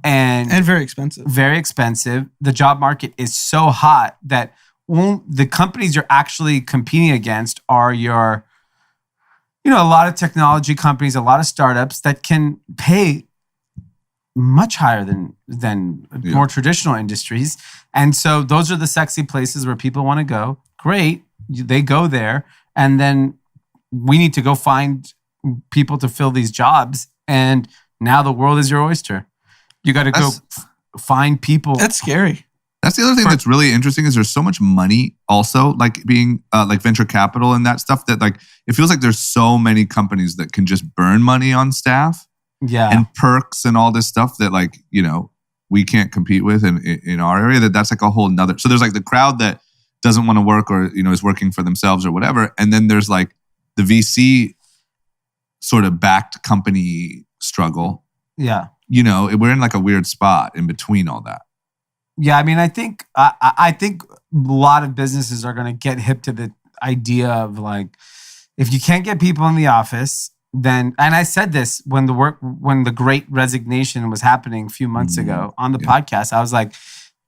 Speaker 2: and
Speaker 3: very expensive.
Speaker 2: Very expensive. The job market is so hot that the companies you're actually competing against are a lot of technology companies, a lot of startups that can pay much higher than more traditional industries. And so those are the sexy places where people want to go. Great. They go there. And then we need to go find people to fill these jobs. And now the world is your oyster. You got to go find people.
Speaker 3: That's scary.
Speaker 1: That's the other thing that's really interesting is there's so much money also like being like venture capital and that stuff that like it feels like there's so many companies that can just burn money on staff and perks and all this stuff that like, we can't compete with in our area. That's like a whole nother. So there's like the crowd that doesn't want to work or, is working for themselves or whatever. And then there's like the VC sort of backed company struggle.
Speaker 2: Yeah.
Speaker 1: We're in like a weird spot in between all that.
Speaker 2: Yeah, I mean, I think a lot of businesses are going to get hip to the idea of like, if you can't get people in the office, then, and I said this when the Great Resignation was happening a few months ago on the podcast, I was like,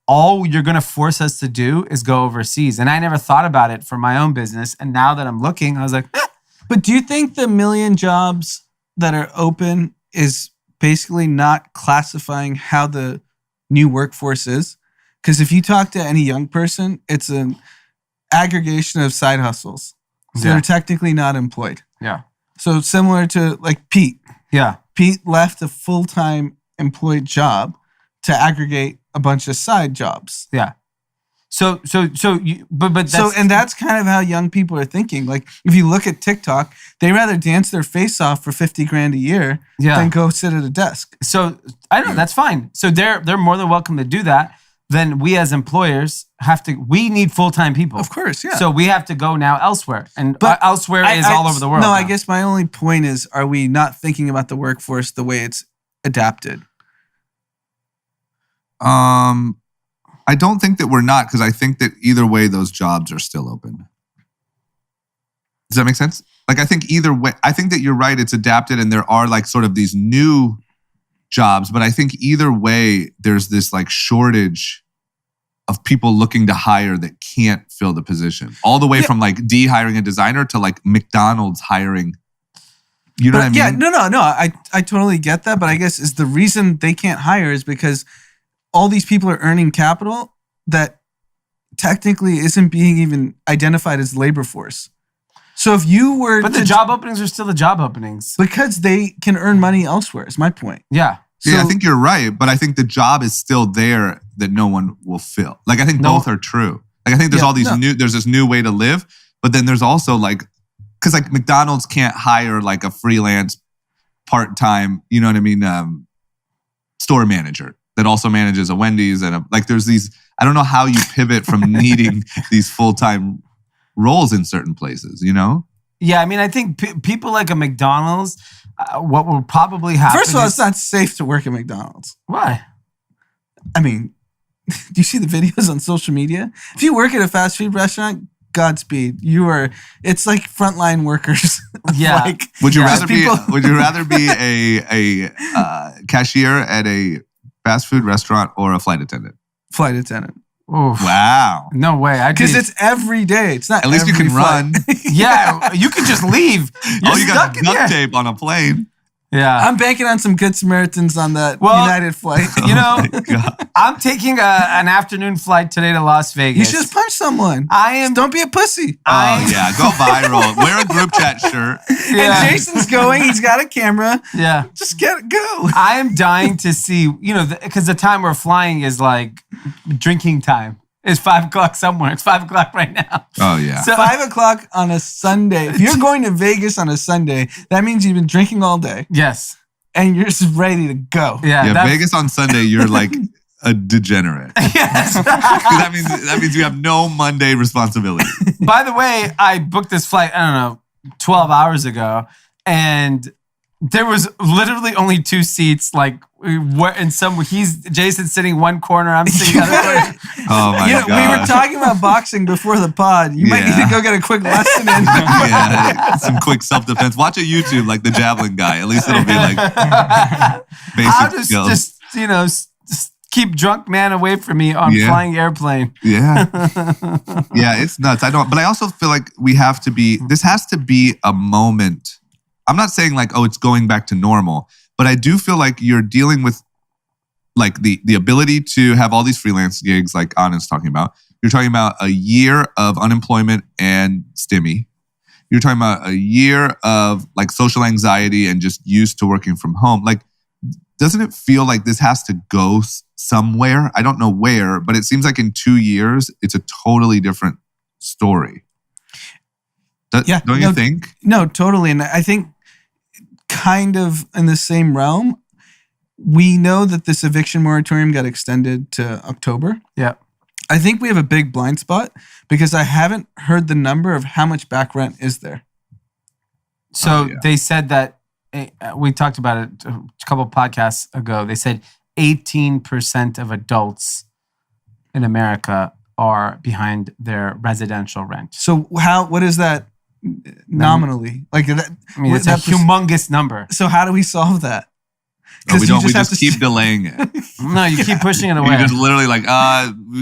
Speaker 2: all you're going to force us to do is go overseas. And I never thought about it for my own business. And now that I'm looking, I was like,
Speaker 3: But do you think the 1 million jobs that are open is basically not classifying how the new workforce is? Because if you talk to any young person, it's an aggregation of side hustles. So they're technically not employed.
Speaker 2: Yeah.
Speaker 3: So similar to like Pete.
Speaker 2: Yeah.
Speaker 3: Pete left a full-time employed job to aggregate a bunch of side jobs.
Speaker 2: Yeah. So
Speaker 3: That's kind of how young people are thinking. Like if you look at TikTok, they rather dance their face off for $50,000 a year than go sit at a desk.
Speaker 2: So I know that's fine. So they're more than welcome to do that. Then we as employers we need full-time people.
Speaker 3: Of course, yeah.
Speaker 2: So we have to go now elsewhere. And
Speaker 3: But
Speaker 2: elsewhere is all over the world.
Speaker 3: No, I
Speaker 2: now.
Speaker 3: guess my only point is, are we not thinking about the workforce the way it's adapted?
Speaker 1: I don't think that we're not, because I think that either way, those jobs are still open. Does that make sense? Like, I think either way, I think that you're right. It's adapted and there are like sort of these new jobs, but I think either way, there's this like shortage of people looking to hire that can't fill the position. All the way from like Dee hiring a designer to like McDonald's hiring. You know what I mean?
Speaker 3: Yeah, no. I totally get that, but I guess is the reason they can't hire is because all these people are earning capital that technically isn't being even identified as labor force. So if you were...
Speaker 2: But the job openings are still the job openings.
Speaker 3: Because they can earn money elsewhere, is my point.
Speaker 2: Yeah.
Speaker 1: I think you're right, but I think the job is still there that no one will fill. Like, I think both are true. Like, I think there's there's this new way to live, but then there's also like, because like McDonald's can't hire like a freelance part-time, you know what I mean, store manager that also manages a Wendy's and like there's these, I don't know how you pivot from needing these full-time roles in certain places, you know?
Speaker 2: Yeah, I mean, I think people like a McDonald's, what will probably happen
Speaker 3: First of all, it's not safe to work at McDonald's.
Speaker 2: Why?
Speaker 3: I mean, do you see the videos on social media? If you work at a fast food restaurant, Godspeed. It's like frontline workers.
Speaker 2: Yeah.
Speaker 3: Like,
Speaker 1: would you rather be a cashier at a fast food restaurant or a flight attendant?
Speaker 3: Flight attendant.
Speaker 2: Oof.
Speaker 1: Wow.
Speaker 2: No way.
Speaker 3: Because it's every day. It's not
Speaker 1: at least you can run.
Speaker 2: Yeah, you can just leave.
Speaker 1: You got duct tape on a plane.
Speaker 2: Yeah.
Speaker 3: I'm banking on some good Samaritans on that
Speaker 2: Well,
Speaker 3: United flight.
Speaker 2: You know,
Speaker 1: Oh my God.
Speaker 2: I'm taking an afternoon flight today to Las Vegas.
Speaker 3: You should just punch someone.
Speaker 2: I am.
Speaker 3: Don't be a pussy.
Speaker 1: Oh yeah, go viral. Wear a group chat shirt.
Speaker 2: Yeah.
Speaker 3: And Jason's going. He's got a camera.
Speaker 2: Yeah.
Speaker 3: Just go.
Speaker 2: I am dying to see, because the time we're flying is like drinking time. It's 5 o'clock somewhere. It's 5 o'clock right now.
Speaker 1: Oh yeah.
Speaker 2: So
Speaker 3: 5 o'clock on a Sunday. If you're going to Vegas on a Sunday, that means you've been drinking all day
Speaker 2: yes.
Speaker 3: and you're just ready to go.
Speaker 2: Yeah.
Speaker 1: Yeah,
Speaker 2: that's-
Speaker 1: Vegas on Sunday, you're like a degenerate.
Speaker 2: Yes.
Speaker 1: that means you have no Monday responsibility.
Speaker 2: By the way, I booked this flight, 12 hours ago, and there was literally only 2 seats. Like, Jason's sitting one corner, I'm sitting the other corner.
Speaker 1: Oh my
Speaker 3: We
Speaker 1: God.
Speaker 3: were talking about boxing before the pod. You might need to go get a quick lesson in.
Speaker 1: Yeah, some quick self-defense. Watch a YouTube like the javelin guy. At least it'll be like
Speaker 2: How
Speaker 1: basic
Speaker 2: to
Speaker 1: skills.
Speaker 2: just keep drunk man away from me on
Speaker 1: Yeah.
Speaker 2: flying airplane.
Speaker 1: Yeah. Yeah, it's nuts. But I also feel like this has to be a moment. I'm not saying like, oh, it's going back to normal, but I do feel like you're dealing with like the ability to have all these freelance gigs like Anna's talking about. You're talking about a year of unemployment and stimmy. You're talking about a year of like social anxiety and just used to working from home. Like, doesn't it feel like this has to go somewhere? I don't know where, but it seems like in 2 years, it's a totally different story. Don't you think?
Speaker 3: No, totally. And I think kind of in the same realm, we know that this eviction moratorium got extended to October.
Speaker 2: Yeah.
Speaker 3: I think we have a big blind spot because I haven't heard the number of how much back rent is there.
Speaker 2: So they said that, we talked about it a couple of podcasts ago. They said 18% of adults in America are behind their residential rent.
Speaker 3: So what is that nominally? Like that?
Speaker 2: I mean, it's a humongous number.
Speaker 3: So how do we solve that?
Speaker 1: No, we don't. We
Speaker 3: have
Speaker 1: just keep delaying it.
Speaker 2: No, you keep pushing it away.
Speaker 1: You just literally like,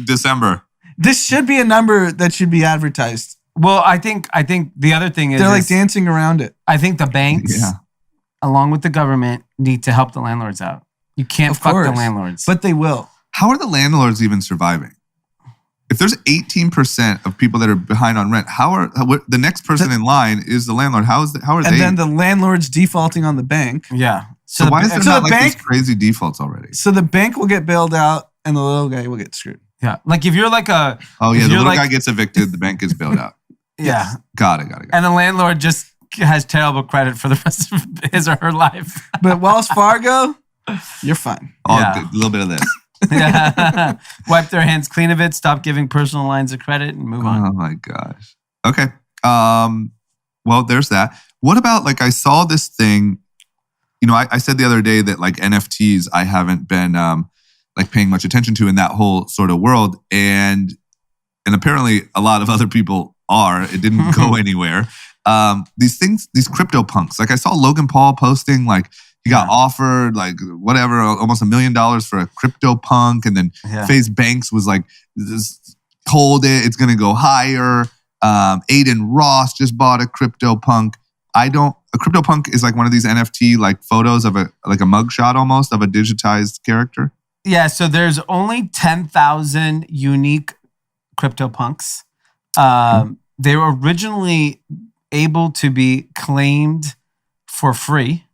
Speaker 1: December.
Speaker 3: This should be a number that should be advertised.
Speaker 2: Well, I think the other thing is
Speaker 3: They're like dancing around it.
Speaker 2: I think the banks, along with the government, need to help the landlords out. You can't
Speaker 3: Of
Speaker 2: fuck the
Speaker 3: course.
Speaker 2: landlords.
Speaker 3: But they will.
Speaker 1: How are the landlords even surviving? If there's 18% of people that are behind on rent, the next person in line is the landlord? How are they?
Speaker 3: And then the landlord's defaulting on the bank.
Speaker 2: yeah.
Speaker 1: so why is there
Speaker 3: so
Speaker 1: not
Speaker 3: the
Speaker 1: like these
Speaker 3: bank-
Speaker 1: crazy defaults already?
Speaker 3: So the bank will get bailed out and the little guy will get screwed.
Speaker 2: Yeah. Like if you're like a
Speaker 1: Oh
Speaker 2: if
Speaker 1: yeah, the
Speaker 2: you're
Speaker 1: little
Speaker 2: like-
Speaker 1: guy gets evicted, the bank gets bailed out.
Speaker 2: yeah.
Speaker 1: Got it.
Speaker 2: And the landlord just has terrible credit for the rest of his or her life.
Speaker 3: But Wells Fargo, you're fine.
Speaker 1: A little bit of this.
Speaker 2: Yeah. Wipe their hands clean of it, stop giving personal lines of credit, and move on.
Speaker 1: Oh my gosh. Okay. Well, there's that. What about like I saw this thing, I said the other day that like NFTs I haven't been like paying much attention to in that whole sort of world. And apparently a lot of other people are. It didn't go anywhere. These CryptoPunks. Like I saw Logan Paul posting like he got offered like whatever, almost $1 million for a CryptoPunk. And then FaZe Banks was like, told it's going to go higher. Aiden Ross just bought a CryptoPunk. A CryptoPunk is like one of these NFT like photos of a mugshot almost of a digitized character.
Speaker 2: Yeah, so there's only 10,000 unique CryptoPunks. They were originally able to be claimed for free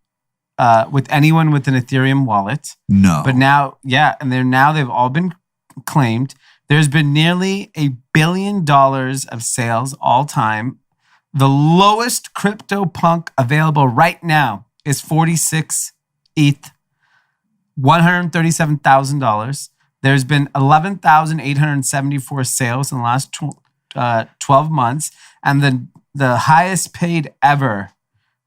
Speaker 2: with anyone with an Ethereum wallet.
Speaker 1: No.
Speaker 2: But now, they've all been claimed. There's been nearly $1 billion of sales all time. The lowest CryptoPunk available right now is 46 ETH, $137,000. There's been 11,874 sales in the last 12 months. And the highest paid ever,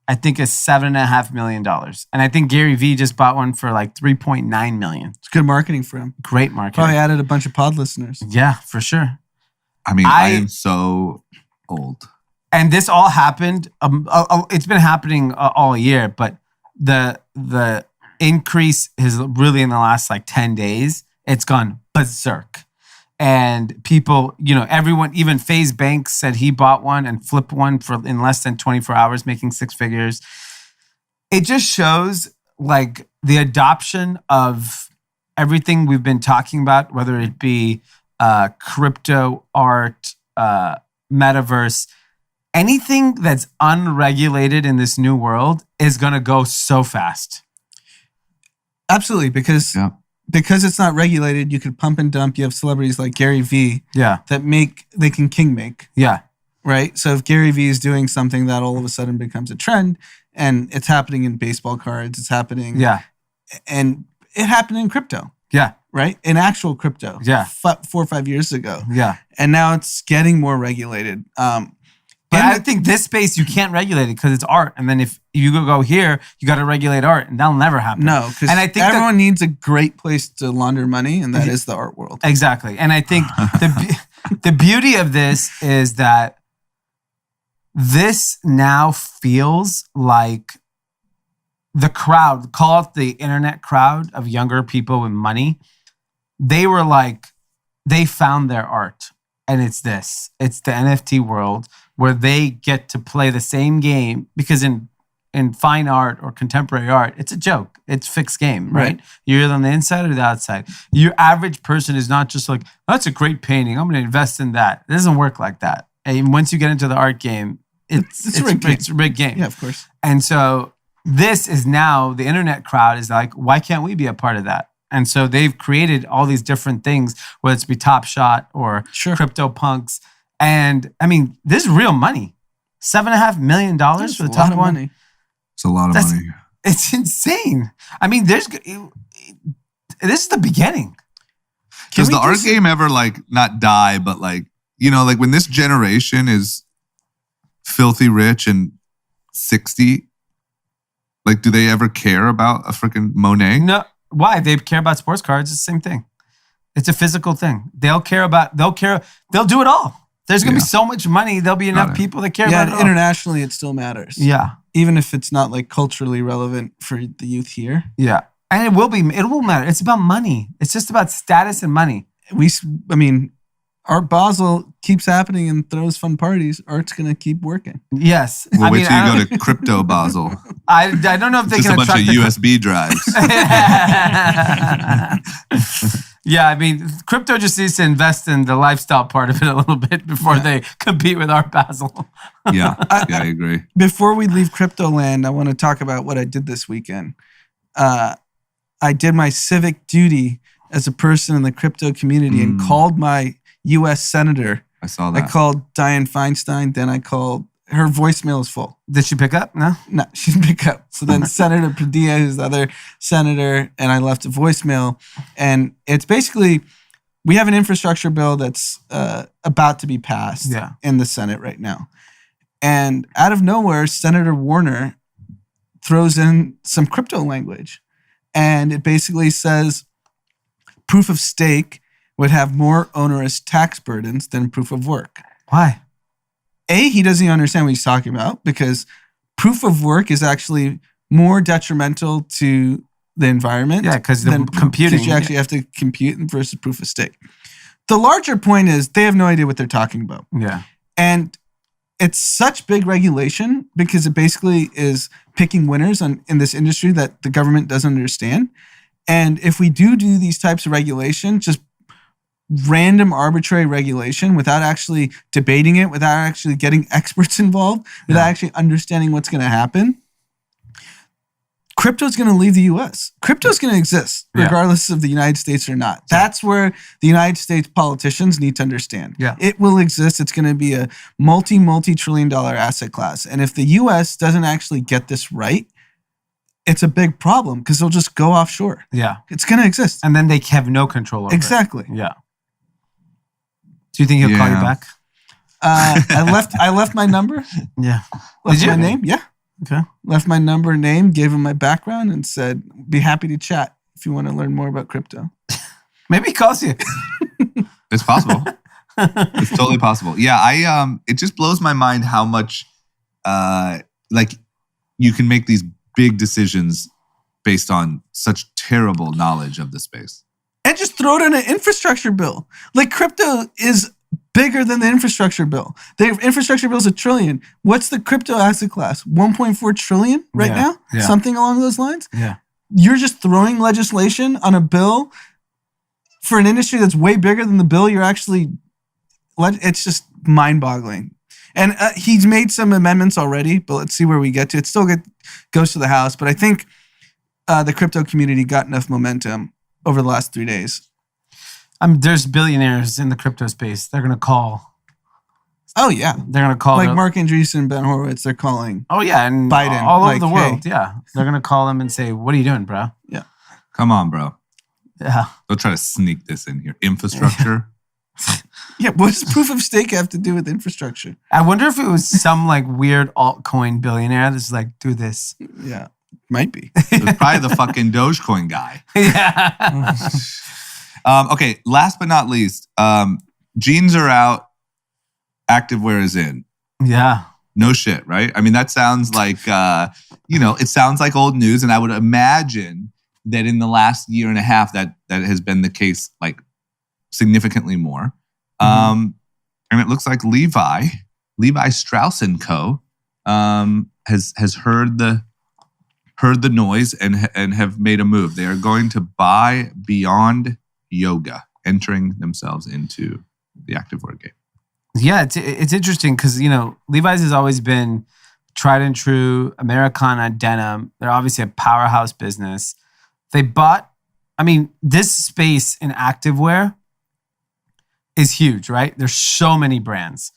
Speaker 2: I think, is $7.5 million. And I think Gary Vee just bought one for like $3.9 million.
Speaker 3: It's good marketing for him.
Speaker 2: Great marketing.
Speaker 3: Probably added a bunch of pod listeners.
Speaker 2: Yeah, for sure.
Speaker 1: I mean, I am so old.
Speaker 2: And this all happened. It's been happening all year, but the increase is really in the last like 10 days. It's gone berserk. And people, everyone, even FaZe Banks said he bought one and flipped one in less than 24 hours, making 6 figures. it just shows like the adoption of everything we've been talking about, whether it be crypto, art, metaverse, anything that's unregulated in this new world is going to go so fast.
Speaker 3: Absolutely, because it's not regulated, you could pump and dump. You have celebrities like Gary Vee that they can king make.
Speaker 2: Yeah.
Speaker 3: Right? So if Gary Vee is doing something that all of a sudden becomes a trend, and it's happening in baseball cards, it's happening.
Speaker 2: Yeah.
Speaker 3: And it happened in crypto.
Speaker 2: Yeah.
Speaker 3: Right? In actual crypto.
Speaker 2: Yeah.
Speaker 3: 4 or 5 years ago.
Speaker 2: Yeah.
Speaker 3: And now it's getting more regulated.
Speaker 2: But I think this space, you can't regulate it because it's art. And then if you go here, you got to regulate art, and that'll never happen.
Speaker 3: No, because everyone needs a great place to launder money, and that is the art world.
Speaker 2: Exactly. And I think the beauty of this is that this now feels like the crowd, call it the internet crowd of younger people with money. They were like, they found their art. And it's this. It's the NFT world where they get to play the same game, because in fine art or contemporary art, it's a joke. It's a fixed game, right? You're either on the inside or the outside. Your average person is not just like, that's a great painting, I'm going to invest in that. It doesn't work like that. And once you get into the art game, it's a big game.
Speaker 3: Yeah, of course.
Speaker 2: And so this is now, the internet crowd is like, why can't we be a part of that? And so they've created all these different things, whether it's be Top Shot or CryptoPunks. And I mean, this is real money. $7.5 million for the top one.
Speaker 3: Money.
Speaker 1: It's a lot of money.
Speaker 2: It's insane. I mean, this is the beginning.
Speaker 1: Does the art game ever like not die, but like, you know, like when this generation is filthy rich and 60, like, do they ever care about a freaking Monet?
Speaker 2: No. Why? They care about sports cards. It's the same thing. It's a physical thing. They'll do it all. There's going to be so much money. There'll be enough people that care about it all.
Speaker 3: Internationally, it still matters.
Speaker 2: Yeah.
Speaker 3: Even if it's not like culturally relevant for the youth here.
Speaker 2: Yeah. And it will matter. It's about money. It's just about status and money.
Speaker 3: Art Basel keeps happening and throws fun parties. Art's going to keep working.
Speaker 2: Yes.
Speaker 1: Well, wait till you go to Crypto Basel.
Speaker 2: I don't know if they can attract
Speaker 1: just a bunch of USB drives.
Speaker 2: Yeah, I mean, crypto just needs to invest in the lifestyle part of it a little bit before they compete with Art Basel.
Speaker 1: Yeah, I agree.
Speaker 3: Before we leave crypto land, I want to talk about what I did this weekend. I did my civic duty as a person in the crypto community and called my U.S. senator.
Speaker 1: I saw that.
Speaker 3: I called Dianne Feinstein. Then I called, her voicemail is full.
Speaker 2: Did she pick up? No,
Speaker 3: she didn't pick up. So then Senator Padilla, who's the other senator, and I left a voicemail. And it's basically, we have an infrastructure bill that's about to be passed in the Senate right now. And out of nowhere, Senator Warner throws in some crypto language. And it basically says proof of stake would have more onerous tax burdens than proof of work.
Speaker 2: Why?
Speaker 3: He doesn't even understand what he's talking about, because proof of work is actually more detrimental to the environment.
Speaker 2: Yeah, because the computing.
Speaker 3: Because you actually have to compute versus proof of stake. The larger point is they have no idea what they're talking about.
Speaker 2: Yeah.
Speaker 3: And it's such big regulation because it basically is picking winners in this industry that the government doesn't understand. And if we do these types of regulation, just random arbitrary regulation without actually debating it, without actually getting experts involved, without actually understanding what's going to happen, crypto is going to leave the U.S. Crypto is going to exist regardless of the United States or not. That's where the United States politicians need to understand.
Speaker 2: Yeah.
Speaker 3: It will exist. It's going to be a multi-trillion-dollar asset class. And if the U.S. doesn't actually get this right, it's a big problem because they'll just go offshore.
Speaker 2: Yeah.
Speaker 3: It's going to exist.
Speaker 2: And then they have no control over
Speaker 3: exactly.
Speaker 2: it. Yeah. Do you think he'll call you back?
Speaker 3: I left my number.
Speaker 2: Yeah.
Speaker 3: Left my name. Yeah.
Speaker 2: Okay.
Speaker 3: Left my number and name, gave him my background, and said, be happy to chat if you want to learn more about crypto.
Speaker 2: Maybe he calls you.
Speaker 1: It's possible. It's totally possible. Yeah, it just blows my mind how much like you can make these big decisions based on such terrible knowledge of the space.
Speaker 3: And just throw it in an infrastructure bill. Like, crypto is bigger than the infrastructure bill. The infrastructure bill is $1 trillion. What's the crypto asset class? 1.4 trillion right now?
Speaker 2: Yeah.
Speaker 3: Something along those lines?
Speaker 2: Yeah.
Speaker 3: You're just throwing legislation on a bill for an industry that's way bigger than the bill you're actually... It's just mind-boggling. And he's made some amendments already, but let's see where we get to. It still goes to the House, but I think the crypto community got enough momentum over the last 3 days.
Speaker 2: There's billionaires in the crypto space. They're going to call.
Speaker 3: Oh, yeah.
Speaker 2: They're going to call.
Speaker 3: Like Mark Andreessen and Ben Horowitz, they're calling.
Speaker 2: Oh, yeah. And
Speaker 3: Biden,
Speaker 2: all over
Speaker 3: like,
Speaker 2: the world.
Speaker 3: hey.
Speaker 2: Yeah. They're going to call him and say, what are you doing, bro?
Speaker 3: Yeah.
Speaker 1: Come on, bro.
Speaker 2: Yeah.
Speaker 1: Don't try to sneak this in here. Infrastructure.
Speaker 3: Yeah, what does proof of stake have to do with infrastructure?
Speaker 2: I wonder if it was some like weird altcoin billionaire that's like, do this.
Speaker 3: Yeah, might be.
Speaker 1: It was probably the fucking Dogecoin guy.
Speaker 2: Yeah.
Speaker 1: Okay, last but not least, jeans are out, activewear is in.
Speaker 2: Yeah.
Speaker 1: No shit, right? I mean, that sounds like, it sounds like old news. And I would imagine that in the last year and a half, that has been the case, like significantly more. And it looks like Levi Strauss Co. has heard the noise and have made a move. They are going to buy Beyond Yoga, entering themselves into the activewear game.
Speaker 2: Yeah, it's interesting because, Levi's has always been tried and true Americana denim. They're obviously a powerhouse business. They bought, this space in activewear is huge, right? There's so many brands.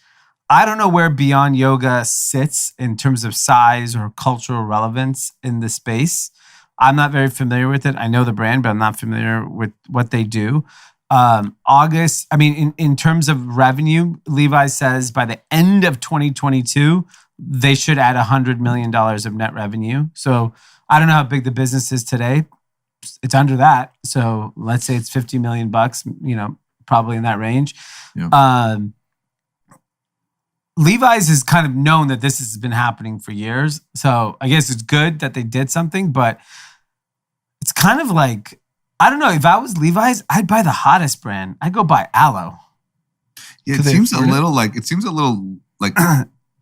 Speaker 2: I don't know where Beyond Yoga sits in terms of size or cultural relevance in the space. I'm not very familiar with it. I know the brand, but I'm not familiar with what they do. In terms of revenue, Levi says by the end of 2022, they should add $100 million of net revenue. So I don't know how big the business is today. It's under that. So let's say it's $50 million, probably in that range.
Speaker 1: Yeah.
Speaker 2: Levi's is kind of known that this has been happening for years. So I guess it's good that they did something, but it's kind of like, I don't know, if I was Levi's, I'd buy the hottest brand. I'd go buy Aloe.
Speaker 1: Yeah, it seems a little like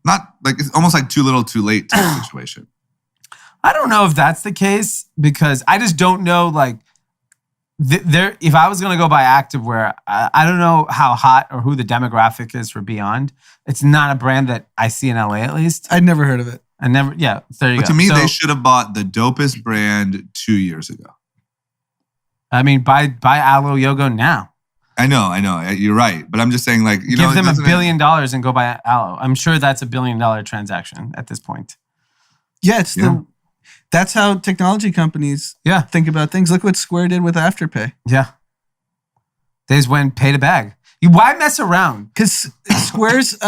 Speaker 1: not like it's almost like too little too late type situation.
Speaker 2: I don't know if that's the case because I just don't know if I was going to go buy activewear, I don't know how hot or who the demographic is for Beyond. It's not a brand that I see in LA at least.
Speaker 3: I'd never heard of it.
Speaker 2: There you go.
Speaker 1: To me, they should have bought the dopest brand 2 years ago.
Speaker 2: Buy Aloe Yoga now.
Speaker 1: I know. You're right. But I'm just saying,
Speaker 2: give them $1 billion and go buy Aloe. I'm sure that's $1 billion transaction at this point.
Speaker 3: Yeah, that's how technology companies think about things. Look what Square did with Afterpay.
Speaker 2: Yeah. They just went pay to bag. Why mess around?
Speaker 3: Because Square's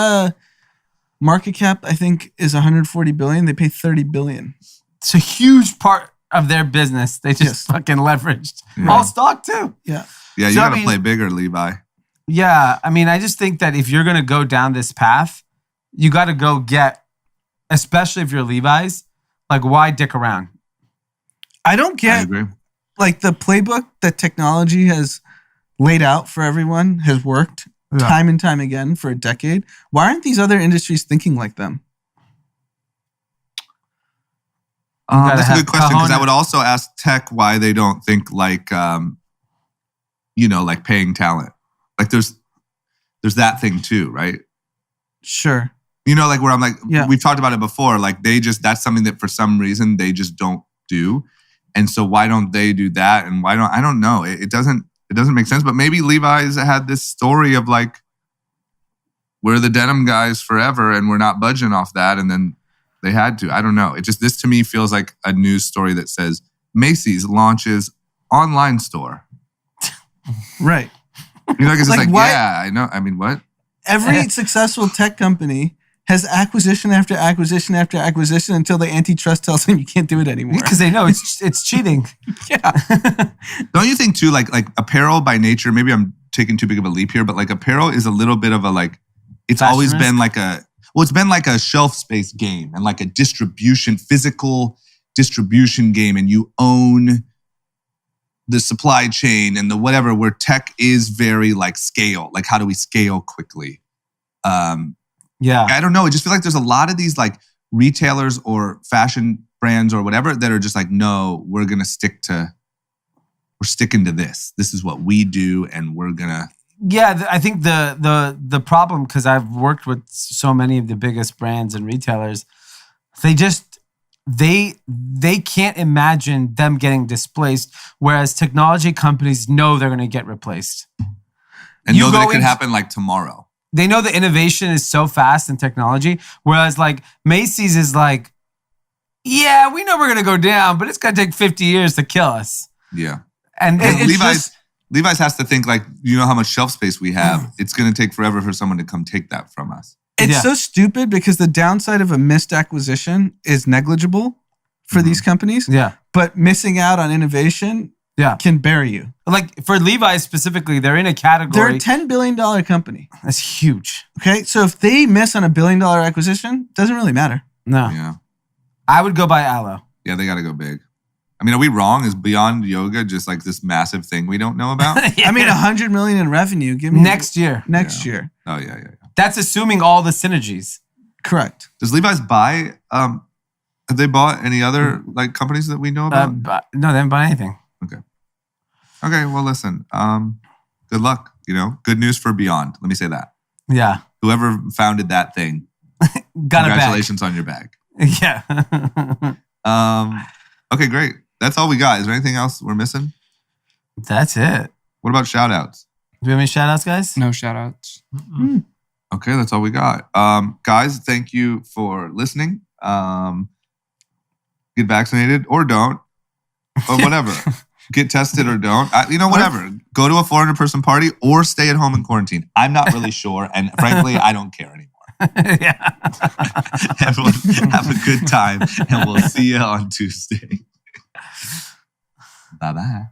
Speaker 3: market cap, I think, is $140 billion. They pay $30 billion.
Speaker 2: It's a huge part of their business. They just fucking leveraged.
Speaker 1: Yeah.
Speaker 2: All stock too.
Speaker 3: Yeah.
Speaker 1: Yeah, you got to play bigger, Levi.
Speaker 2: Yeah. I just think that if you're going to go down this path, you got to go get, especially if you're Levi's, why dick around?
Speaker 3: I don't get,
Speaker 1: I agree.
Speaker 3: The playbook that technology has laid out for everyone has worked time and time again for a decade. Why aren't these other industries thinking like them?
Speaker 1: That's a good question because I would also ask tech why they don't think like paying talent. There's that thing too, right?
Speaker 3: Sure.
Speaker 1: Where I'm we've talked about it before. That's something that for some reason they just don't do. And so why don't they do that? And I don't know. It doesn't make sense. But maybe Levi's had this story of we're the denim guys forever and we're not budging off that. And then they had to. I don't know. This to me feels like a news story that says Macy's launches online store.
Speaker 3: Right.
Speaker 1: It's yeah, I know. What?
Speaker 3: Every successful tech company has acquisition after acquisition after acquisition until the antitrust tells them you can't do it anymore.
Speaker 2: Because they know it's cheating.
Speaker 3: Yeah.
Speaker 1: Don't you think too, like apparel by nature, maybe I'm taking too big of a leap here, but apparel is a little bit of a it's
Speaker 2: fashion
Speaker 1: always
Speaker 2: risk?
Speaker 1: been it's been a shelf space game and a physical distribution game, and you own the supply chain and the whatever, where tech is very like scale. Like, how do we scale quickly?
Speaker 2: Yeah.
Speaker 1: I don't know. I just feel like there's a lot of these like retailers or fashion brands or whatever that are just like, no, we're sticking to this. This is what we do, and we're gonna.
Speaker 2: Yeah, I think the problem, because I've worked with so many of the biggest brands and retailers, they can't imagine them getting displaced, whereas technology companies know they're going to get replaced.
Speaker 1: And know that it could happen like tomorrow.
Speaker 2: They know the innovation is so fast in technology, whereas like Macy's is like, yeah, we know we're going to go down, but it's going to take 50 years to kill us.
Speaker 1: Yeah.
Speaker 2: And
Speaker 1: Levi's has to think like, you know how much shelf space we have. It's going to take forever for someone to come take that from us.
Speaker 3: It's so stupid because the downside of a missed acquisition is negligible for these companies.
Speaker 2: Yeah.
Speaker 3: But missing out on innovation can bury you.
Speaker 2: Like for Levi's specifically, they're in a category.
Speaker 3: They're a $10 billion company.
Speaker 2: That's huge.
Speaker 3: Okay. So if they miss on $1 billion acquisition, doesn't really matter.
Speaker 2: No.
Speaker 1: Yeah.
Speaker 2: I would go buy Aloe.
Speaker 1: Yeah, they got to go big. I mean, are we wrong? Is Beyond Yoga just like this massive thing we don't know about?
Speaker 3: I mean, $100 million in revenue. Give me
Speaker 2: next year.
Speaker 3: Next year.
Speaker 1: Oh, yeah.
Speaker 2: That's assuming all the synergies.
Speaker 3: Correct.
Speaker 1: Does Levi's buy, have they bought any other like companies that we know about?
Speaker 2: No, they haven't bought anything.
Speaker 1: Okay, well, listen, good luck, good news for Beyond. Let me say that.
Speaker 2: Yeah.
Speaker 1: Whoever founded that thing, congratulations on your bag.
Speaker 2: Yeah.
Speaker 1: Okay, great. That's all we got. Is there anything else we're missing?
Speaker 2: That's it.
Speaker 1: What about shout outs?
Speaker 2: Do we have any shout outs, guys?
Speaker 6: No shout outs.
Speaker 1: Okay, that's all we got. Guys, thank you for listening. Get vaccinated or don't, or whatever. Get tested or don't. Whatever. Go to a 400-person party or stay at home in quarantine. I'm not really sure, and frankly, I don't care anymore.
Speaker 2: Yeah.
Speaker 1: Everyone have a good time, and we'll see you on Tuesday. Bye-bye.